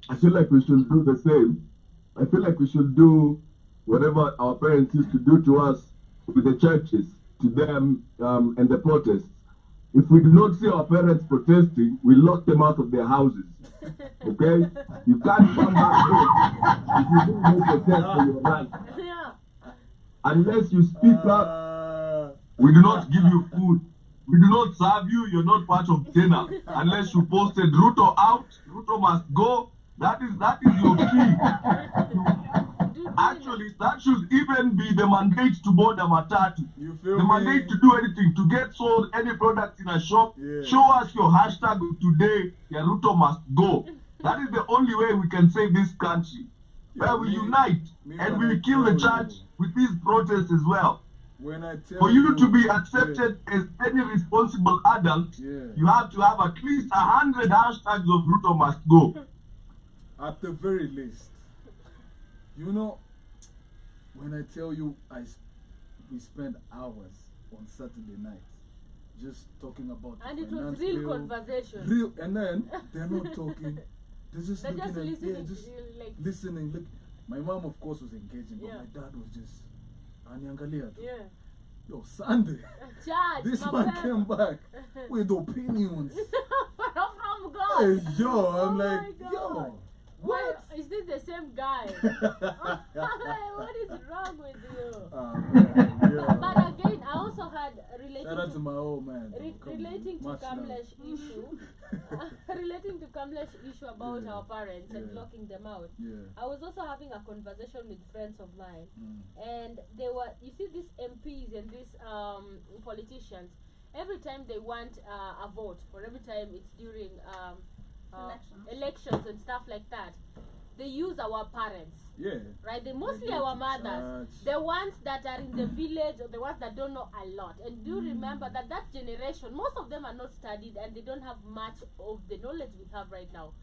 I feel like we should do the same. I feel like we should do whatever our parents used to do to us with the churches, to them, and the protests. If we do not see our parents protesting, we lock them out of their houses. Okay? You can't come back home if you don't protest for your right. Yeah. Unless you speak up, we do not give you food. We do not serve you. You're not part of dinner. Unless you posted Ruto out, Ruto must go. That is your key. Actually, that should even be the mandate to board a matatu. You feel The me? mandate to do anything, to get sold any product in a shop. Yeah. Show us your hashtag today. Yeah, Ruto must go. That is the only way we can save this country. Yeah, Where we me- unite me and when we I kill the tell church with these protests as well. When I tell For you to be accepted as any responsible adult, Yeah. you have to have at least 100 hashtags of Ruto must go. At the very least, you know, when I tell you we spend hours on Saturday nights just talking about the And it was finance real bill, conversation. real, and then they're not talking. They're just They're looking just at listening yeah, to just you, like, listening. Look, my mom of course was engaging, but Yeah. my dad was just Anyangalia. yeah. Yo, Sunday, Church, this my man parents. came back with opinions. From God. Hey, yo, I'm Oh like, my God. yo, Why what? is this the same guy? What is wrong with you? Man, yeah. But again, I also had Shout out to my old man. Relating to Kamlesh issue, relating to Kamlesh issue about our parents and blocking them out. I was also having a conversation with friends of mine, and they were, you see, these MPs and these politicians. Every time they want a vote, or every time it's during elections and stuff like that, they use our parents. Right? They mostly our mothers, the ones that are in the village or the ones that don't know a lot. And do remember that that generation, most of them are not studied and they don't have much of the knowledge we have right now.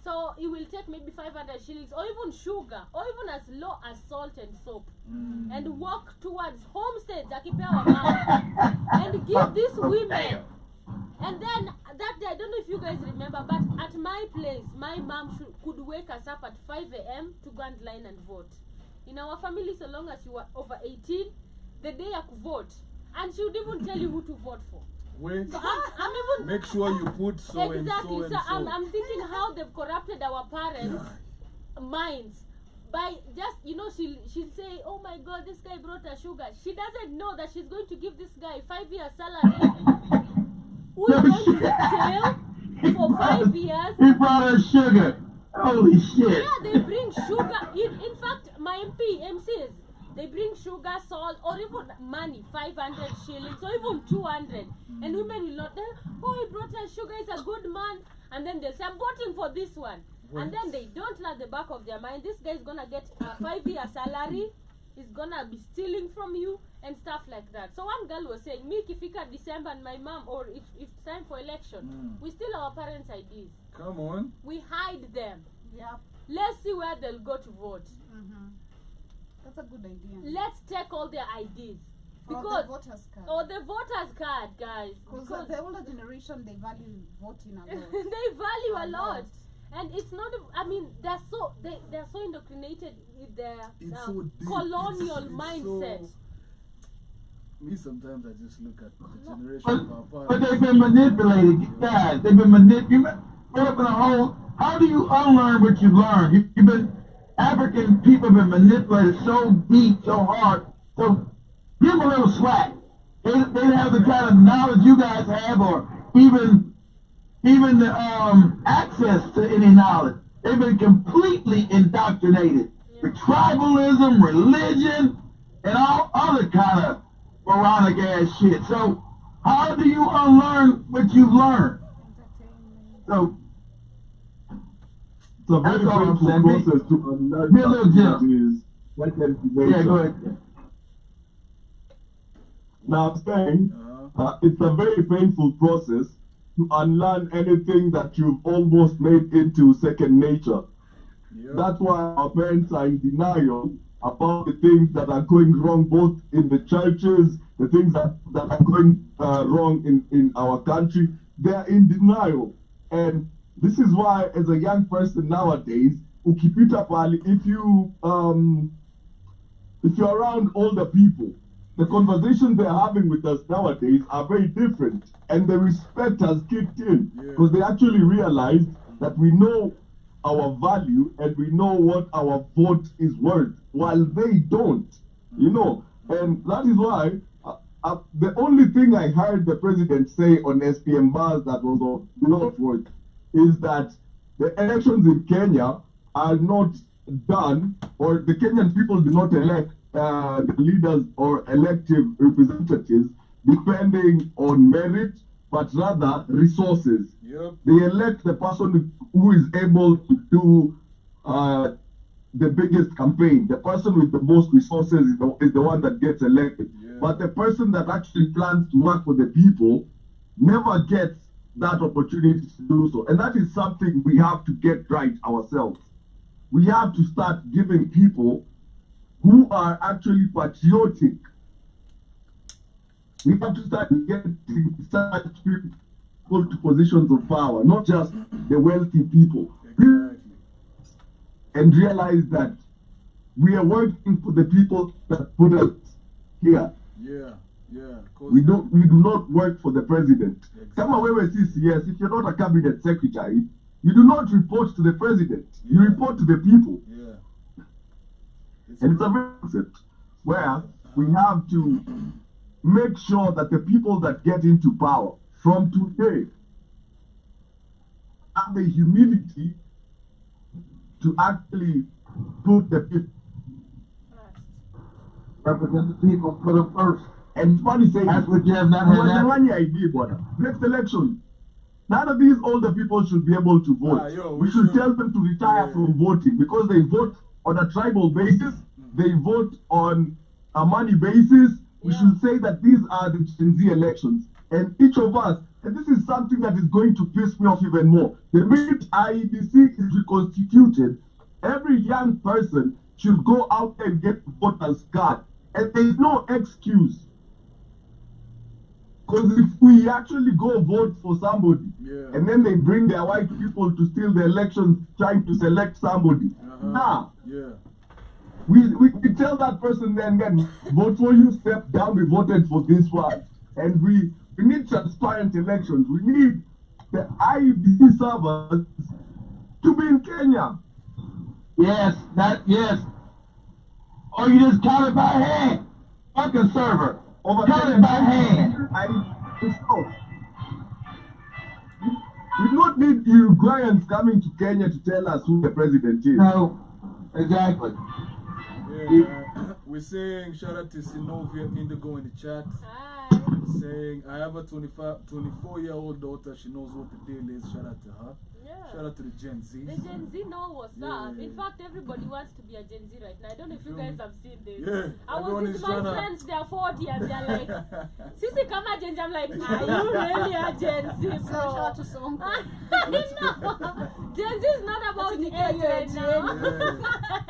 So it will take maybe 500 shillings or even sugar or even as low as salt and soap and walk towards homesteads and give these women. And then that day, I don't know if you guys remember, but at my place, my mom could wake us up at 5 a.m. to go and line and vote. In our family, so long as you were over 18, the day I could vote, and she would even tell you who to vote for. Wait, so I'm even make sure you put so exactly. and so. I'm thinking how they've corrupted our parents' minds by just, you know, she'll say, oh my God, this guy brought her sugar. She doesn't know that she's going to give this guy 5 years salary. Who's going to jail for 5 years? He brought her sugar. Holy shit. Yeah, they bring sugar. In fact, my MCs, they bring sugar, salt, or even money, 500 shillings, or even 200. And women will not tell, oh, he brought her sugar, he's a good man. And then they'll say, I'm voting for this one. What? And then they don't know at the back of their mind, this guy's going to get a 5-year salary. He's going to be stealing from you and stuff like that. So one girl was saying, me, Kifika December and my mom, or if it's time for election, we steal our parents' IDs. Come on. We hide them. Yeah. Let's see where they'll go to vote. That's a good idea. Let's take all their IDs. Because, or the voters card. Or the voters card, guys. Because the older generation, they value voting a lot. They value a lot. And it's not, I mean, they're so indoctrinated with their colonial mindset. Me, sometimes I just look at the generation of our parents. But they've been manipulated, guys. They've been manipulated. How do you unlearn what you've learned? You've been, African people have been manipulated so deep, so hard. So give them a little slack. They have the kind of knowledge you guys have, or even the access to any knowledge. They've been completely indoctrinated with tribalism, religion, and all other kind of moronic ass shit. So how do you unlearn what you've learned? So it's a very painful process to unlearn what yeah, go ahead. Now I'm saying it's a very painful process to unlearn anything that you've almost made into second nature. That's why our parents are in denial about the things that are going wrong both in the churches, the things that are going wrong in our country. They're in denial. And this is why, as a young person nowadays, ukipita pali, if you're around older people, the conversations they're having with us nowadays are very different, and the respect has kicked in because they actually realized that we know our value and we know what our vote is worth, while they don't, you know. And that is why the only thing I heard the president say on SPM bars that was not worth is that the elections in Kenya are not done, or the Kenyan people do not elect the leaders or elective representatives depending on merit, but rather resources. They elect the person who is able to do the biggest campaign. The person with the most resources is the one that gets elected. But the person that actually plans to work for the people never gets that opportunity to do so. And that is something we have to get right ourselves. We have to start giving people who are actually patriotic. We have to start getting such people to positions of power, not just the wealthy people. And realize that we are working for the people that put us here. We do not work for the president. Come away with CCS. If you're not a cabinet secretary, you do not report to the president. You report to the people. And it's a concept where we have to make sure that the people that get into power from today have the humility to actually put the people, Represent the people, put them first. and funny saying, That's what you have not had. Wanyang'anyi ID, bwana. Next election, none of these older people should be able to vote. We we should should- tell them to retire from voting because they vote on a tribal basis, they vote on a money basis. We should say that these are the Gen Z elections. And each of us, and this is something that is going to piss me off even more. The minute IEBC is reconstituted, every young person should go out and get a voter's card. And there is no excuse. Because if we actually go vote for somebody, and then they bring their white people to steal the elections trying to select somebody, nah. We tell that person then, vote for you, step down, we voted for this one. And we need transparent elections. We need the IEBC servers to be in Kenya. Yes, yes. Or you just count it by hand. Fuck a server. Count it by hand. We don't need Uruguayans coming to Kenya to tell us who the president is. No, exactly. We're saying shout out to Sinovia Indigo in the chat. Hi. Saying I have a 24-year-old daughter. She knows what the deal is. Shout out to her. Yeah. Shout out to the Gen Z. The Gen Z know what's up. Yeah. In fact, everybody wants to be a Gen Z right now. I don't know if you guys have seen this. Yeah, I everyone was is with my tryna- friends, they're 40 and they're like, Sisi kama Gen Z, I'm like, are you really a Gen Z, So shout bro? out to Sonko. I know. Gen Z is not about the age right now.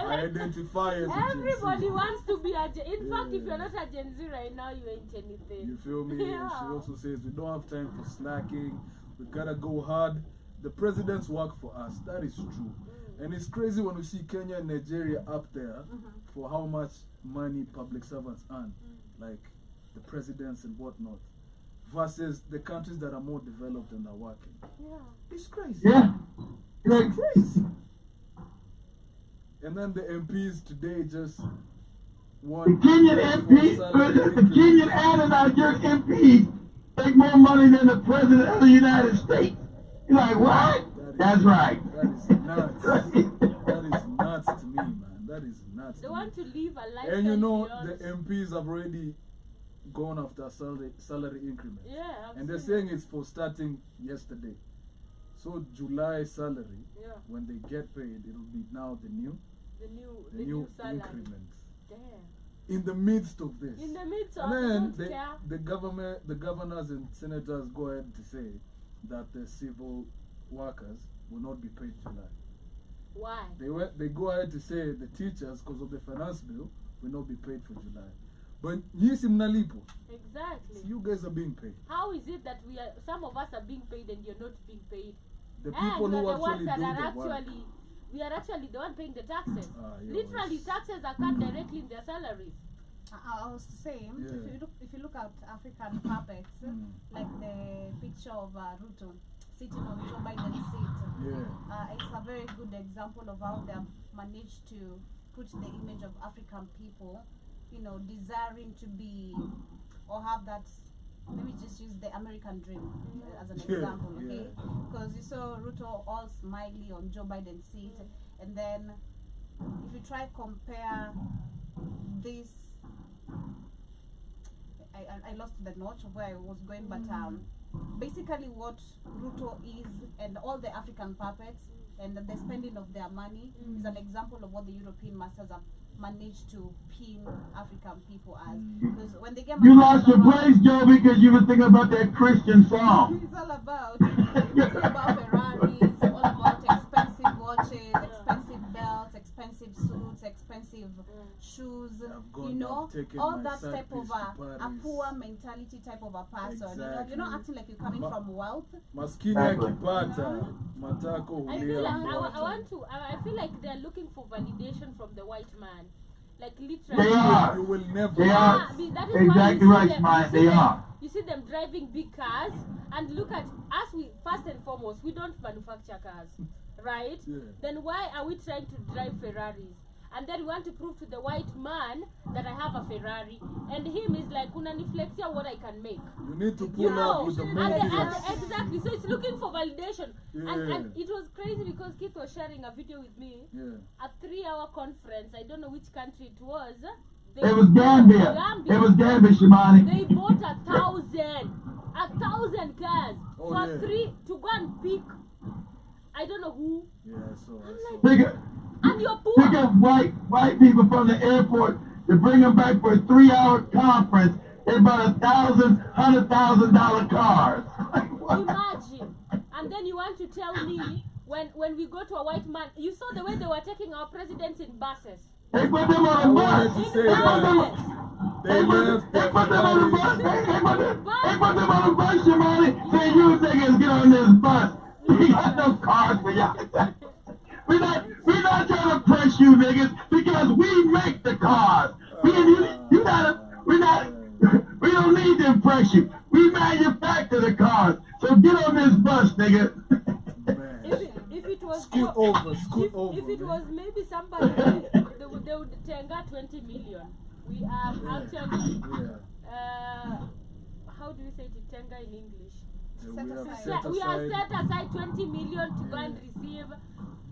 I identify as a Gen Z. Everybody wants to be a Gen. In fact, if you're not a Gen Z right now, you ain't anything. You feel me? Yeah. She also says we don't have time for slacking. We gotta go hard. The presidents work for us. That is true. And it's crazy when we see Kenya and Nigeria up there for how much money public servants earn, like the presidents and whatnot, versus the countries that are more developed and are working. Yeah. It's crazy. Yeah. It's crazy. And then the MPs today just The want Kenyan MP, the Kenyan and the Nigerian MP make more money than the president of the United States. You're like, what? That's right. That is nuts. That is nuts to me, man. That is nuts. They to want me. to live a life. And you know, the MPs have already gone after salary increment. Yeah, and they're absolutely. saying it's for starting yesterday. So July salary, Yeah. when they get paid, it'll be now the new the new salary. increment. Damn. In the midst of this. In the midst of And don't then care. the governors and senators go ahead to say that the civil workers will not be paid July. Why? They go ahead to say the teachers, because of the finance bill, will not be paid for July. But nyisi mnalipo. Exactly. You guys are being paid. How is it that some of us are being paid and you're not being paid? The And people we who are the actually ones that do are the work. actually, we are actually the one paying the taxes. Yeah, Literally, it's- taxes are cut directly in their salaries. I was saying, Yeah. if you look at African puppets, like the picture of Ruto sitting on Joe Biden's seat, Yeah. it's a very good example of how they have managed to put the image of African people, you know, desiring to be or have that. Let me just use the American dream as an Yeah, example, yeah. okay? Because you saw Ruto all smiley on Joe Biden's seat, and then if you try compare this, I lost the note of where I was going, but basically what Ruto is and all the African puppets and the spending of their money is an example of what the European masters have managed to pin African people as. Because when they get You money, lost it's your all about- place, Joe, because you were thinking about that Christian song. It's all about Ferraris, all about expensive watches, expensive belts, expensive suits, expensive shoes. I've gone, You know, I've taken all my that side type of piece a to Paris. poor mentality type of a person. You know, you're not Exactly. acting like you're coming from wealth. Maskini Exactly. akipata matako I feel hulia like mbwata. I feel like they're looking for validation from the white man. Like literally. They are. You will never. They are. That is Exactly why you see right, them, Smile, you see they them- are. You see them driving big cars, and look at us. We first and foremost, we don't manufacture cars, right? Yeah. Then why are we trying to drive Ferraris? and then we want to prove to the white man that I have a Ferrari, and him is like, unaniflexia what I can make. You need to pull You up know, with the and movies. exactly. So it's looking for validation, and Yeah. it was crazy because Keith was sharing a video with me. Yeah. A 3-hour conference. I don't know which country it was. It was Gambia. It was Gambia, Shimani. They bought 1,000 cars Oh, for yeah. 3 to go and pick. I don't know who. Yeah, I saw. And you're poor. Pick up white people from the airport to bring them back for a 3-hour conference. They bought $100,000 cars. Like, what? Imagine. And then you want to tell me when we go to a white man, you saw the way they were taking our presidents in buses. They put them on a I wanted bus. to say that. They left. They put them on a bus. They put them on a bus, Shimani. Say, you niggas get on this bus. We got no cars for y'all. We're not trying to press you niggas because we make the cars. We don't need to impress you. We manufacture the cars. So get on this bus, nigga. If it was Scoot over. If it was maybe somebody, they would tenga 20 million. We are actually how do we say it tenga in English? We are set aside 20 million to go and receive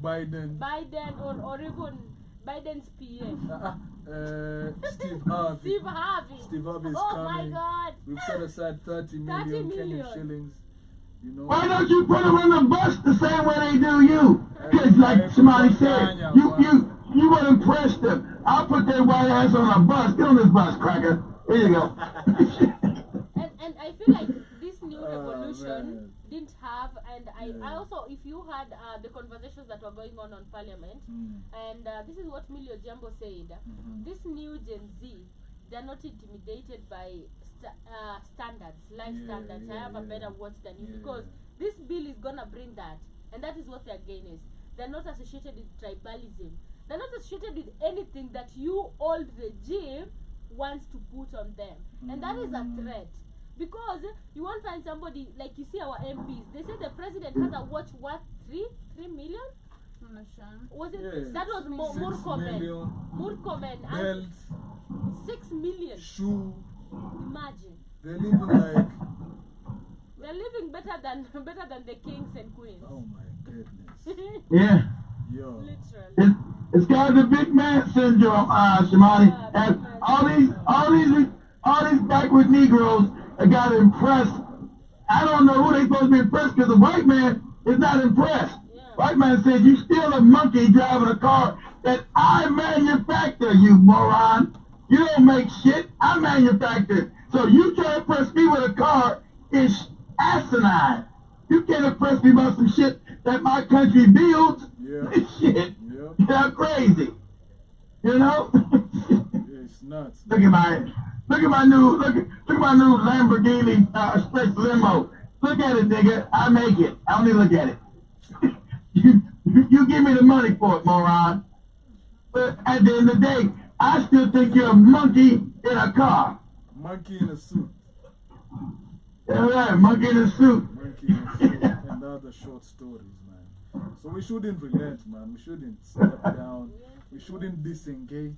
Biden or even Biden's PA. Steve Harvey. Steve Harvey is Oh coming. my God. We've set aside 30 million Kenyan shillings. You know. Why don't you put them on the bus the same way they do you? Because like somebody said, you would impress them. I'll put that white ass on a bus. Get on this bus, cracker. Here you go. and I feel like this new revolution didn't have, and I also, if you had the conversations that were going on Parliament, and this is what Millie Ojambo said, this new Gen Z, they're not intimidated by standards, life standards. I have a better watch than you, because this bill is gonna bring that, and that is what their gain is. They're not associated with tribalism. They're not associated with anything that you old regime wants to put on them, and that is a threat. Because you won't find somebody like you see our MPs. They say the president has a watch worth 3 million. Was it? That was Murkomen. Belt, 6 million. shoe. Imagine. They're living better than the kings and queens. Oh my goodness. Yeah. Yo. Literally. It's called the big man syndrome, Shimani. And all these backward Negroes got impressed. I don't know who they supposed to be impressed, because the white man is not impressed. White man said, you still a monkey driving a car that I manufacture, you moron. You don't make shit. I manufacture. So you try to impress me with a car is asinine. You can't impress me about some shit that my country builds. Shit. You're crazy. You know? It's nuts. Look at my new Lamborghini Express limo. Look at it, nigga. I make it. I don't even look at it. you give me the money for it, moron. But at the end of the day, I still think you're a monkey in a car. Monkey in a suit. Yeah, right, monkey in a suit. Monkey in a suit. And other short stories, man. So we shouldn't relent, man. We shouldn't step down. We shouldn't disengage.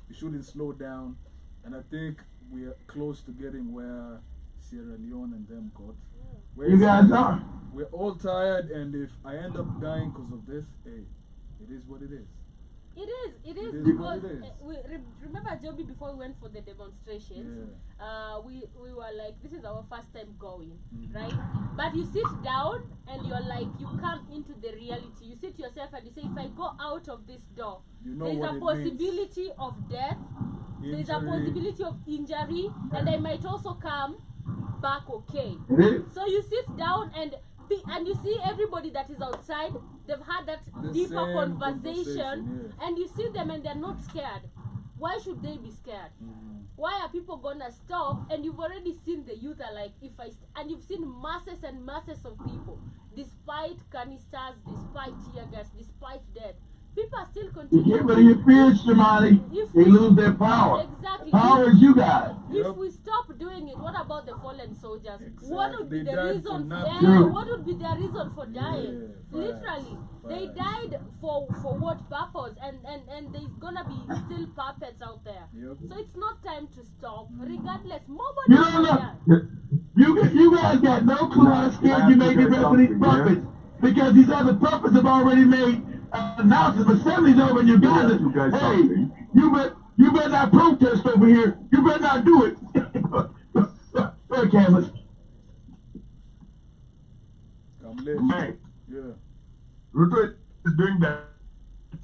We shouldn't slow down. And I think we are close to getting where Sierra Leone and them got. You guys are. We're all tired, and if I end up dying because of this, hey, it is what it is. It is what because it is. remember Joby before we went for the demonstrations, we were like, this is our first time going, right? But you sit down and you're like, you come into the reality. You sit yourself and you say, if I go out of this door, there's a possibility of death, there's a possibility of injury, and I might also come back okay. So you sit down and you see everybody that is outside, they've had that deeper conversation, and you see them and they're not scared. Why should they be scared? Why are people gonna stop? And you've already seen the youth are like, and you've seen masses and masses of people, despite canisters, despite tear gas, despite death, people are still You continuing. get rid of your fears, Shamani, If they we- lose their power. Exactly. Power is you guys. If we stop doing it, what about the fallen soldiers? Exactly. What would be They the died reason? for nothing. True. What would be their reason for dying? Yeah, Literally, they facts. died for what purpose? And there's gonna be still puppets out there. Yep. So it's not time to stop. Regardless, You nobody don't will know. die. You guys got no clue how scared you made the rest of these puppets. Because these other puppets have already made announcements. Assembly's over in Uganda. You guys Hey, something. you better not protest over here. You better not do it. Go ahead, Cameras. Come late. Hey, Yeah. Ruto is doing that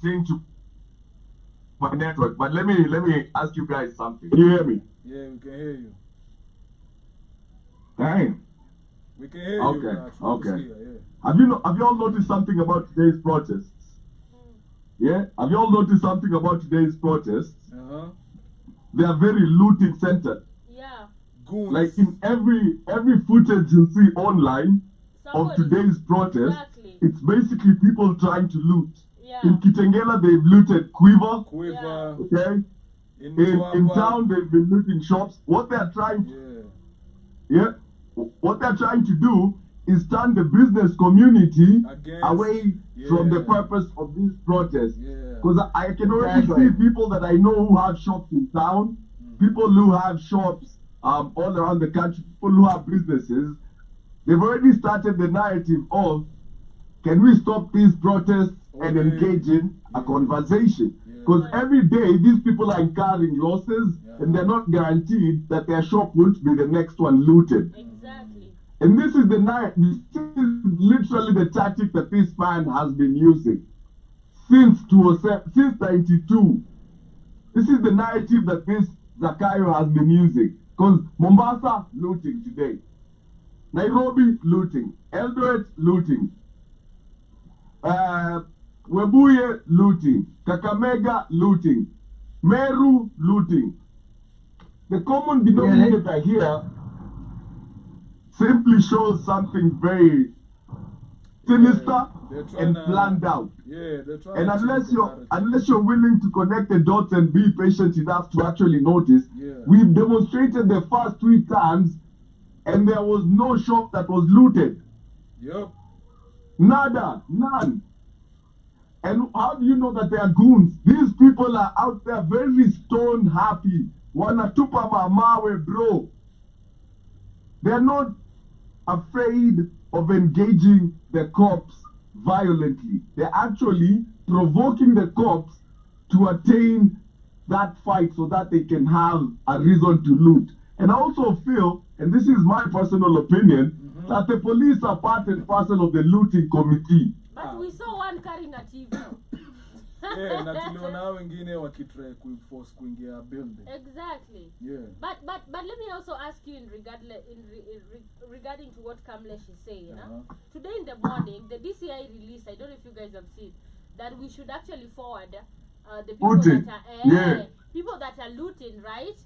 thing to my network, but let me ask you guys something. Can you hear me? Yeah, we can hear you. Dang. We can hear Okay, you. Raj. okay. Focus here, yeah. Have you all noticed something about today's protests? Yeah? Have you all noticed something about today's protests? Uh-huh. They are very looting centered. Yeah. Goons. Like in every footage you see online of Somebody- today's protest, Exactly. it's basically people trying to loot. Yeah. In Kitengela, they've looted Quiver. Quiver. Okay? In In Mtwapa. town, they've been looting shops. What they're trying Yeah. what they're trying to do is turn the business community Against- away from the yeah. purpose of this protest. Yeah. Because I can already Exactly. see people that I know who have shops in town, people who have shops all around the country, people who have businesses. They've already started the narrative of, can we stop these protests and Okay. engage in a conversation? Yeah. Because every day these people are incurring losses Yeah. and they're not guaranteed that their shop won't be the next one looted. Exactly. And this is this is literally the tactic that this man has been using since 92. This is the narrative that this Zakayo has been using. Because Mombasa looting today, Nairobi looting, Eldoret looting, Webuye looting, Kakamega looting, Meru looting. The common denominator here simply shows something very sinister They're trying and to- planned out. Yeah, they're trying And to change the narrative. unless you're willing to connect the dots and be patient enough to actually notice, Yeah. we've demonstrated the first 3 times and there was no shop that was looted. Yep. Nada, none. And how do you know that they are goons? These people are out there very stone happy. Wanatupa mamawe, bro. They're not afraid of engaging the cops violently. They're actually provoking the cops to attain that fight so that they can have a reason to loot. And I also feel, and this is my personal opinion, that the police are part and parcel of the looting committee. But we saw one carrying a TV. Yeah, na tuliona hao wengine wakitry kuforce kuingia building. Exactly. Yeah. But let me also ask you regarding to what Kamlesh is saying. Today in the morning, the DCI released, I don't know if you guys have seen, that we should actually forward the people Looting. that are Yeah. people that are looting, right?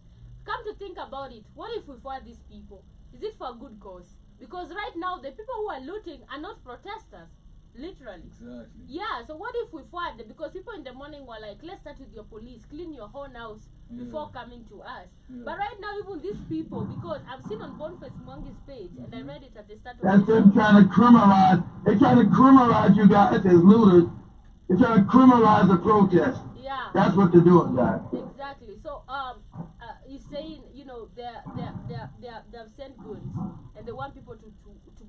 Come to think about it, what if we forward these people? Is it for a good cause? Because right now the people who are looting are not protesters. Literally. Exactly. Yeah, so what if we forward them? Because people in the morning were like, let's start with your police, clean your whole house before coming to us. Yeah. But right now, even these people, because I've seen on Boniface Mwangi's page, and I read it at the start of That's the them show. trying to criminalize. They're trying to criminalize you guys as looters. They're trying to criminalize the protest. Yeah, That's what they're doing, guys. exactly. So, he's saying, you know, they've sent goons, and they want people to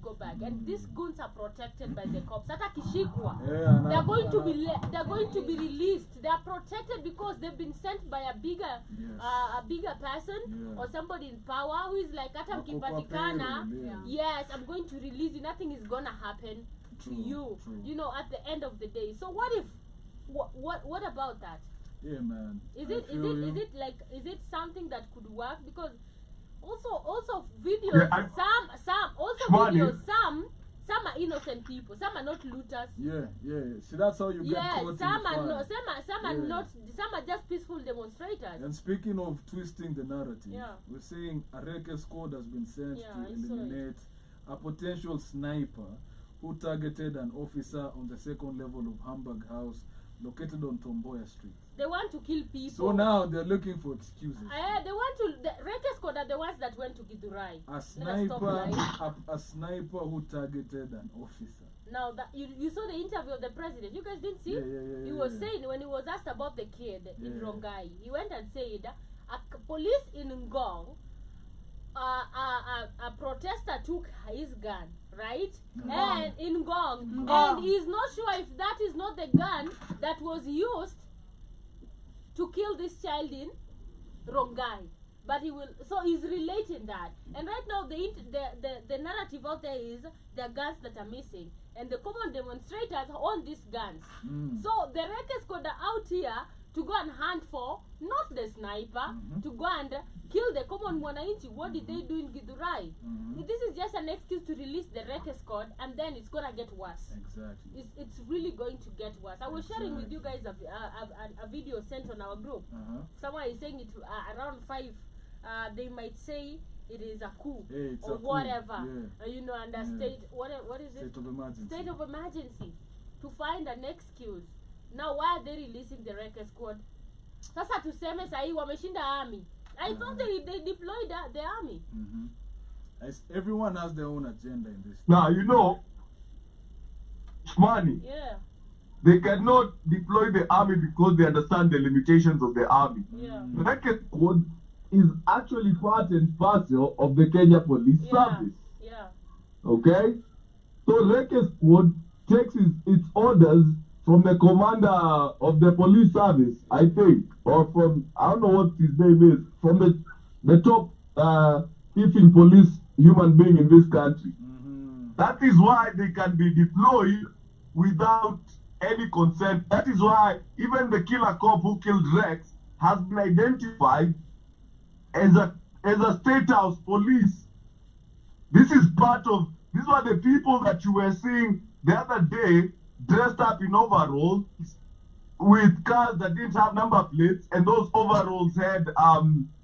go back. And these goons are protected by the cops. Hata kishikwa. Yeah, They're going to be they're going to be released. They are protected because they've been sent by a bigger person Yeah. or somebody in power who is like, hata Wako kwa mkipatikana, payroll, yeah. yes, I'm going to release you. Nothing is gonna happen True, to you. true. You know, at the end of the day. So what if what about that? Yeah, man. Is I it feel you. is it something that could work? Because also videos, Yeah, some Money. videos, some are innocent people, some are not looters. Yeah. See, that's how you get Yes, caught some in the are fire. not, some are Yeah. not, some are just peaceful demonstrators. And speaking of twisting the narrative, Yeah. we're saying a Reke squad has been sent Yeah, to I saw it. eliminate a potential sniper who targeted an officer on the second level of Hamburg House located on Tomboya Street. They want to kill people. So now they're looking for excuses. They want to. The Reke squad are the ones that went to Githurai. A sniper who targeted an officer. Now that you saw the interview of the president, you guys didn't see? Yeah, He was saying when he was asked about the kid in Rongai, he went and said, police in Ngong, a protester took his gun, right? And in Ngong, and he's not sure if that is not the gun that was used to kill this child in Rongai. But he will, so he's relating that. And right now the narrative out there is there are guns that are missing, and the common demonstrators own these guns. So the Reke squad are out here to go and hunt for not the sniper, to go and kill the common Mwananchi. What did they do in Githurai? This is just an excuse to release the Reke squad, and then it's gonna get worse. Exactly. It's really going to get worse. I was sharing with you guys a video sent on our group. Someone is saying it around 5. They might say it is a coup or whatever, you know, and a state, what is it? State of emergency. State of emergency, to find an excuse. Now why are they releasing the Reke squad? Sasa tuseme sahi wameshinda army. I thought they deployed the army. Everyone has their own agenda in this. Now, you know, Shmani, they cannot deploy the army because they understand the limitations of the army. The Reke squad is actually part and parcel of the Kenya Police Service. Okay? So Reke squad takes its orders from the commander of the police service, I think, or from, I don't know what his name is, from the top chiefing police human being in this country. That is why they can be deployed without any consent. That is why even the killer cop who killed Rex has been identified as a state house police. These were the people that you were seeing the other day dressed up in overalls with cars that didn't have number plates, and those overalls had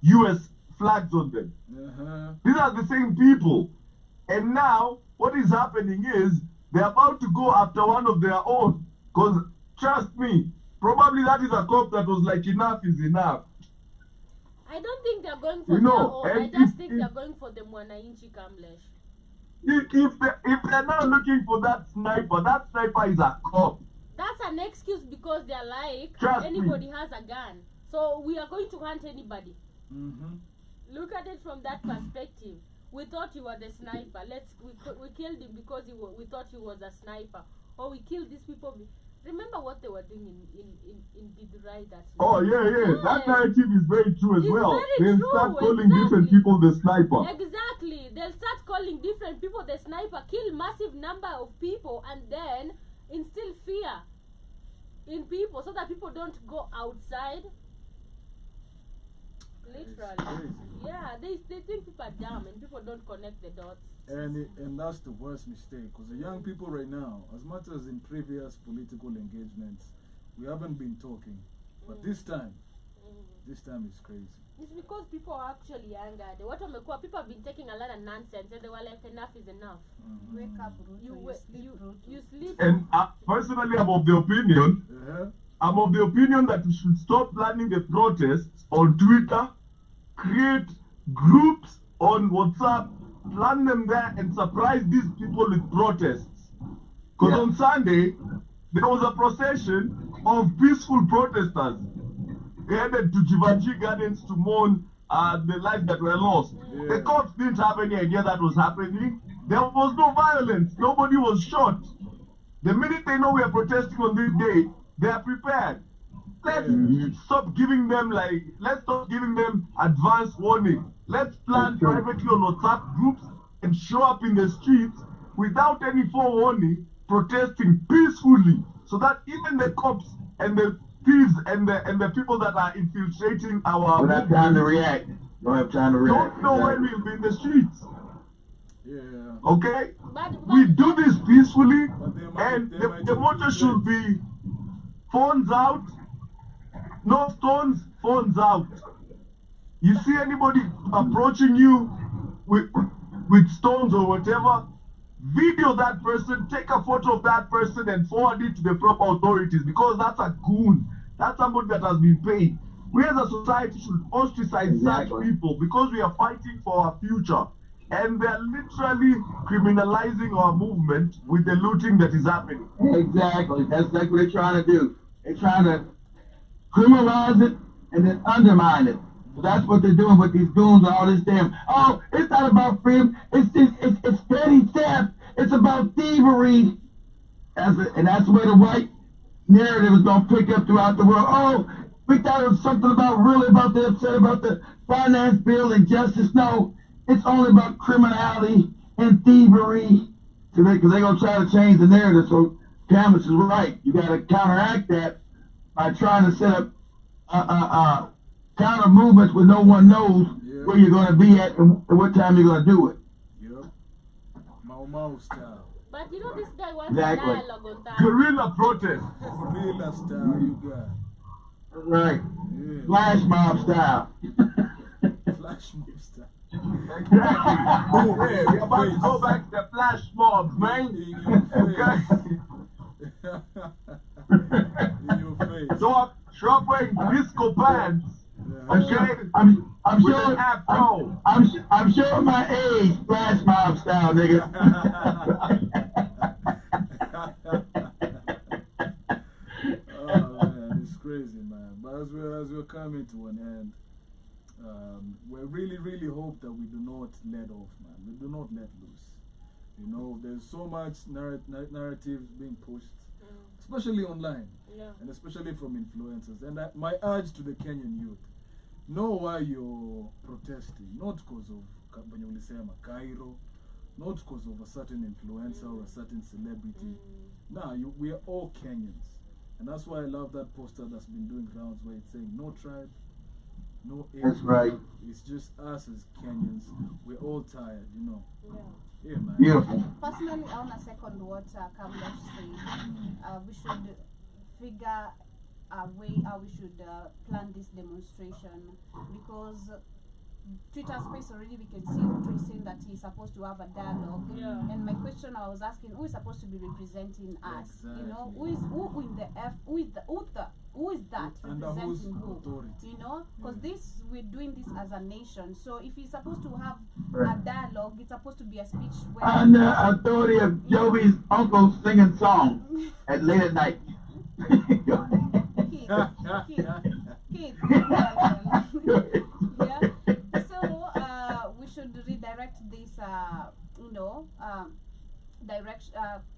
US flags on them. These are the same people. And now what is happening is they're about to go after one of their own, because trust me, probably that is a cop that was like, enough is enough. I don't think they're going for their own. I just think they're going for the Mwananchi Kamlesh. If they're not looking for that sniper is a cop. That's an excuse because they're like, Trust anybody me. has a gun. So we are going to hunt anybody. Look at it from that perspective. We thought you were the sniper. We killed him because we thought he was a sniper. Or we killed these people. Remember what they were doing in Githurai that night? Oh, yeah. That narrative is very true as It's well. very They'll true, start calling exactly. different people the sniper. Exactly. They'll start calling different people the sniper, kill massive number of people, and then instill fear in people so that people don't go outside. Literally. Yeah, they think people are dumb and people don't connect the dots. And that's the worst mistake, because the young people right now, as much as in previous political engagements, we haven't been talking, but this time is crazy. It's because people are actually angered. People have been taking a lot of nonsense and they were like, enough is enough. Wake up, Ruto. You sleep. And personally, I'm of the opinion that we should stop planning the protests on Twitter, create groups on WhatsApp, plan them there and surprise these people with protests. Because on Sunday, there was a procession of peaceful protesters headed to Jivanji Gardens to mourn the lives that were lost. The cops didn't have any idea that was happening. There was no violence. Nobody was shot. The minute they know we are protesting on this day, they are prepared. Let's stop giving them advance warning. Let's plan privately on WhatsApp groups and show up in the streets without any forewarning, protesting peacefully, so that even the cops and the thieves and the people that are infiltrating our don't have time to react. don't know when we'll be in the streets. Okay? But We do this peacefully, and the motto should be phones out, no stones, phones out. You see anybody approaching you with stones or whatever, video that person, take a photo of that person and forward it to the proper authorities, because that's a goon. That's somebody that has been paid. We as a society should ostracize such people, because we are fighting for our future. And they're literally criminalizing our movement with the looting that is happening. Exactly. That's like what they're trying to do. They're trying to criminalize it and then undermine it. So that's what they're doing with these goons and all this damn. Oh, it's not about freedom. It's petty theft. It's about thievery. And that's where the white narrative is going to pick up throughout the world. Oh, we thought it was something about really about the upset about the finance bill and justice. No, it's only about criminality and thievery. Because they're going to try to change the narrative. So Camus is right. You got to counteract that by trying to set up counter movements where no one knows where you're going to be at and what time you're going to do it. Yep. Mau style. But you know, this guy wants Exactly. a dialogue on that. Guerrilla protest. Guerrilla style, you got. Right. Yeah. Flash mob style. Flash mob style. Exactly. Hey, we're about to go back to the flash mobs, man. In your face. So I'm wearing disco pants. Okay? I'm With sure. an afro. I'm sure my age. Flash mob style, nigga. Oh man, it's crazy, man. But as we're coming to an end, we really hope that we do not let off, man. We do not let loose. You know, there's so much narratives being pushed, especially online, and especially from influencers. And my urge to the Kenyan youth: know why you're protesting, not because of Cairo, not because of a certain influencer or a certain celebrity. Nah, we are all Kenyans. And that's why I love that poster that's been doing rounds where it's saying no tribe, no age. That's right. It's just us as Kenyans. We're all tired, you know. Yeah, man. Beautiful. Personally, I want to second what Kamlesh said. We should figure a way how we should plan this demonstration, because Twitter space already we can see Ruto is saying that he's supposed to have a dialogue. And my question I was asking, who is supposed to be representing us? You know, who in the who is that representing who? Authority? You know, because we're doing this as a nation. So if he's supposed to have a dialogue, it's supposed to be a speech where Under authority of Joey's uncle singing songs at late at night. Kid. So we should redirect this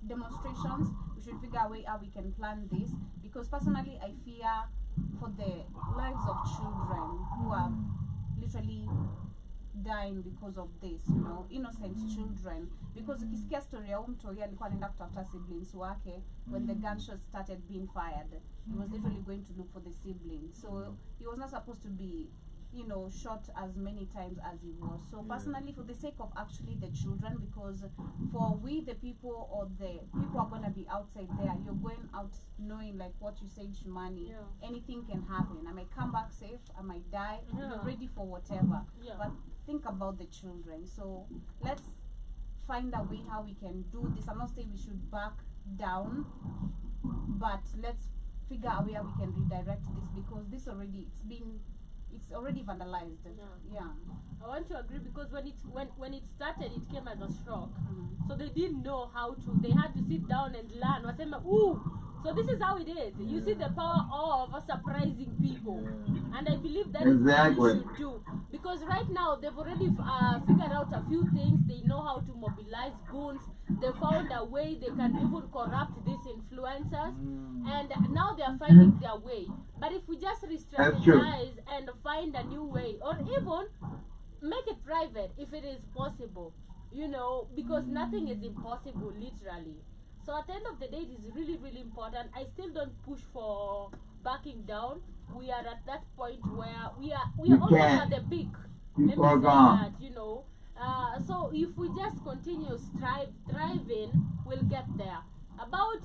demonstrations. We should figure a way how we can plan this, because personally I fear for the lives of children who are literally dying because of this, you know, innocent children. Because ukisikia story ya mtu alikuwa anaenda kutafuta siblings wake, when the gunshots started being fired, he was literally going to look for the siblings. So he was not supposed to be, you know, shot as many times as he was. So personally, for the sake of actually the children, because for we the people, or the people are gonna be outside there, you're going out knowing, like what you said, Shumani, anything can happen. I might come back safe, I might die, you're ready for whatever. But think about the children. So let's find a way how we can do this. I'm not saying we should back down, but let's figure out where we can redirect this, because this already it's already vandalized. I want to agree, because when it started, it came as a shock. So they didn't know how to. They had to sit down and learn. Wasema, ooh, so this is how it is. You see the power of surprising people, and I believe that is what we should do. Because right now they've already figured out a few things. They know how to mobilize goons. They found a way they can even corrupt these influencers, and now they are finding their way. But if we just re-strategize and find a new way, or even make it private if it is possible, you know, because nothing is impossible, literally. So at the end of the day, it is really important. I still don't push for backing down. We are at that point where we are almost at the peak. Let me say that, you know. So if we just continue thriving, we'll get there. About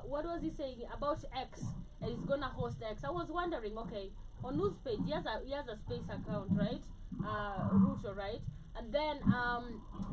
what was he saying about X? He's gonna host X. I was wondering, okay, on whose page? He has a space account, right? Ruto, right? And then,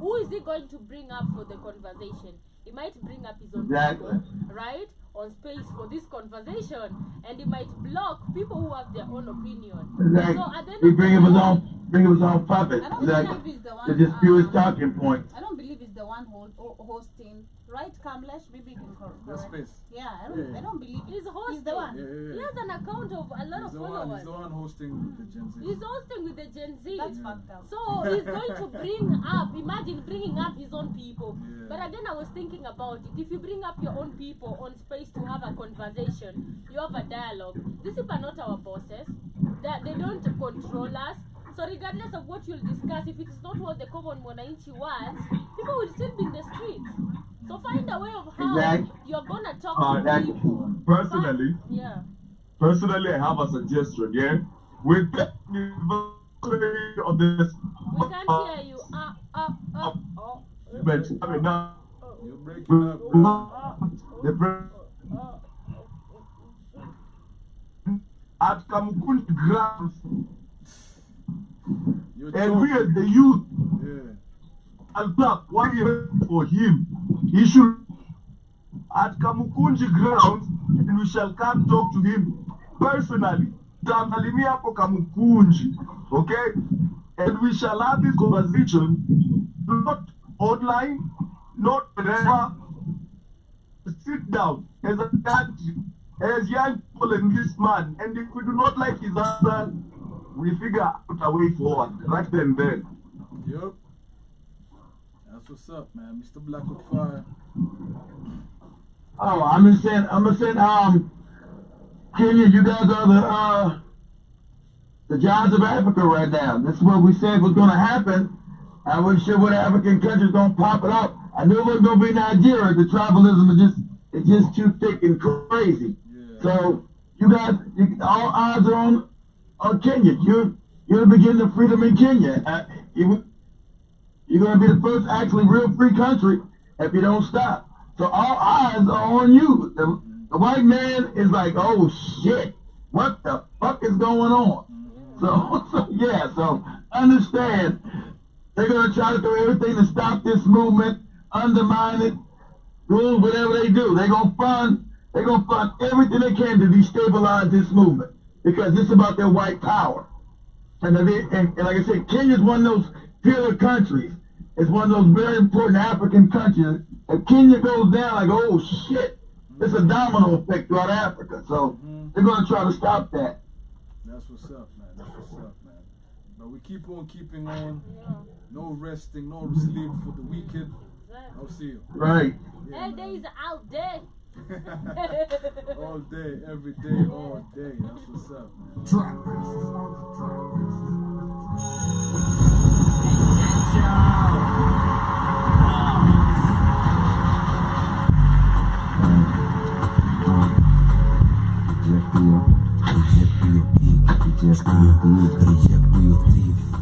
who is he going to bring up for the conversation? He might bring up his own Exactly. people, right, on space for this conversation, and he might block people who have their own opinion. Exactly. So at the end He of the bring up his day- own puppet. I don't Exactly. believe he's the one. To dispute his talking point. I don't believe he's the one hosting. Right, Kamlesh? Maybe you can correct. The space. Yeah, I Yeah. don't believe He's hosting. He's the one. Yeah. He has an account of a lot of He's followers. the one hosting the Gen Z. He's hosting with the Gen Z. That's fucked up. So he's going to bring up, imagine bringing up his own people. Yeah. But again, I was thinking about it. If you bring up your own people on space to have a conversation, you have a dialogue. These people are not our bosses. They don't control us. So regardless of what you'll discuss, if it is not what the common Mwananchi wants, people will still be in the streets. So find a way of how Exactly. you're gonna talk to That, people. personally, Yeah. I have a suggestion. Yeah, with the anniversary of this We can't hear you. Oh. event coming up, You're breaking up, bro. the at Kamukunji grounds, You're and we joking. as the youth Yeah. and clap 1 year for him. He should at Kamukunji grounds, and we shall come talk to him personally. Tamsalimia hapo Kamukunji, okay? And we shall have this conversation, not online, not wherever. Sit down as a country, as young people and this man. And if we do not like his answer, we figure out a way forward, right then and then. Yup. That's what's up, man. Mr. Blackwood Fire. Oh, I'm just saying, Kenya, you guys are the giants of Africa right now. This is what we said was going to happen. I wasn't sure what African countries going to pop it up. I knew it wasn't going to be Nigeria. The tribalism is just too thick and crazy. Yeah. So you guys, all eyes are on Kenya. You're the beginning of freedom in Kenya. You're going to be the first actually real free country if you don't stop. So all eyes are on you. The white man is like, oh shit, what the fuck is going on? So understand, they're going to try to do everything to stop this movement, undermine it, do whatever they do. They're going to fund everything they can to destabilize this movement because it's about their white power. And like I said, Kenya is one of those pillar countries. It's one of those very important African countries. If Kenya goes down, like, oh shit, it's a domino effect throughout Africa. So they're going to try to stop that. That's what's up, man. That's what's up, man. But we keep on keeping on. No resting, no sleep for the wicked. I'll see you. Right. Yeah, Hey, days out there. all day, every day, all day. That's what's up, man. Reject your thief,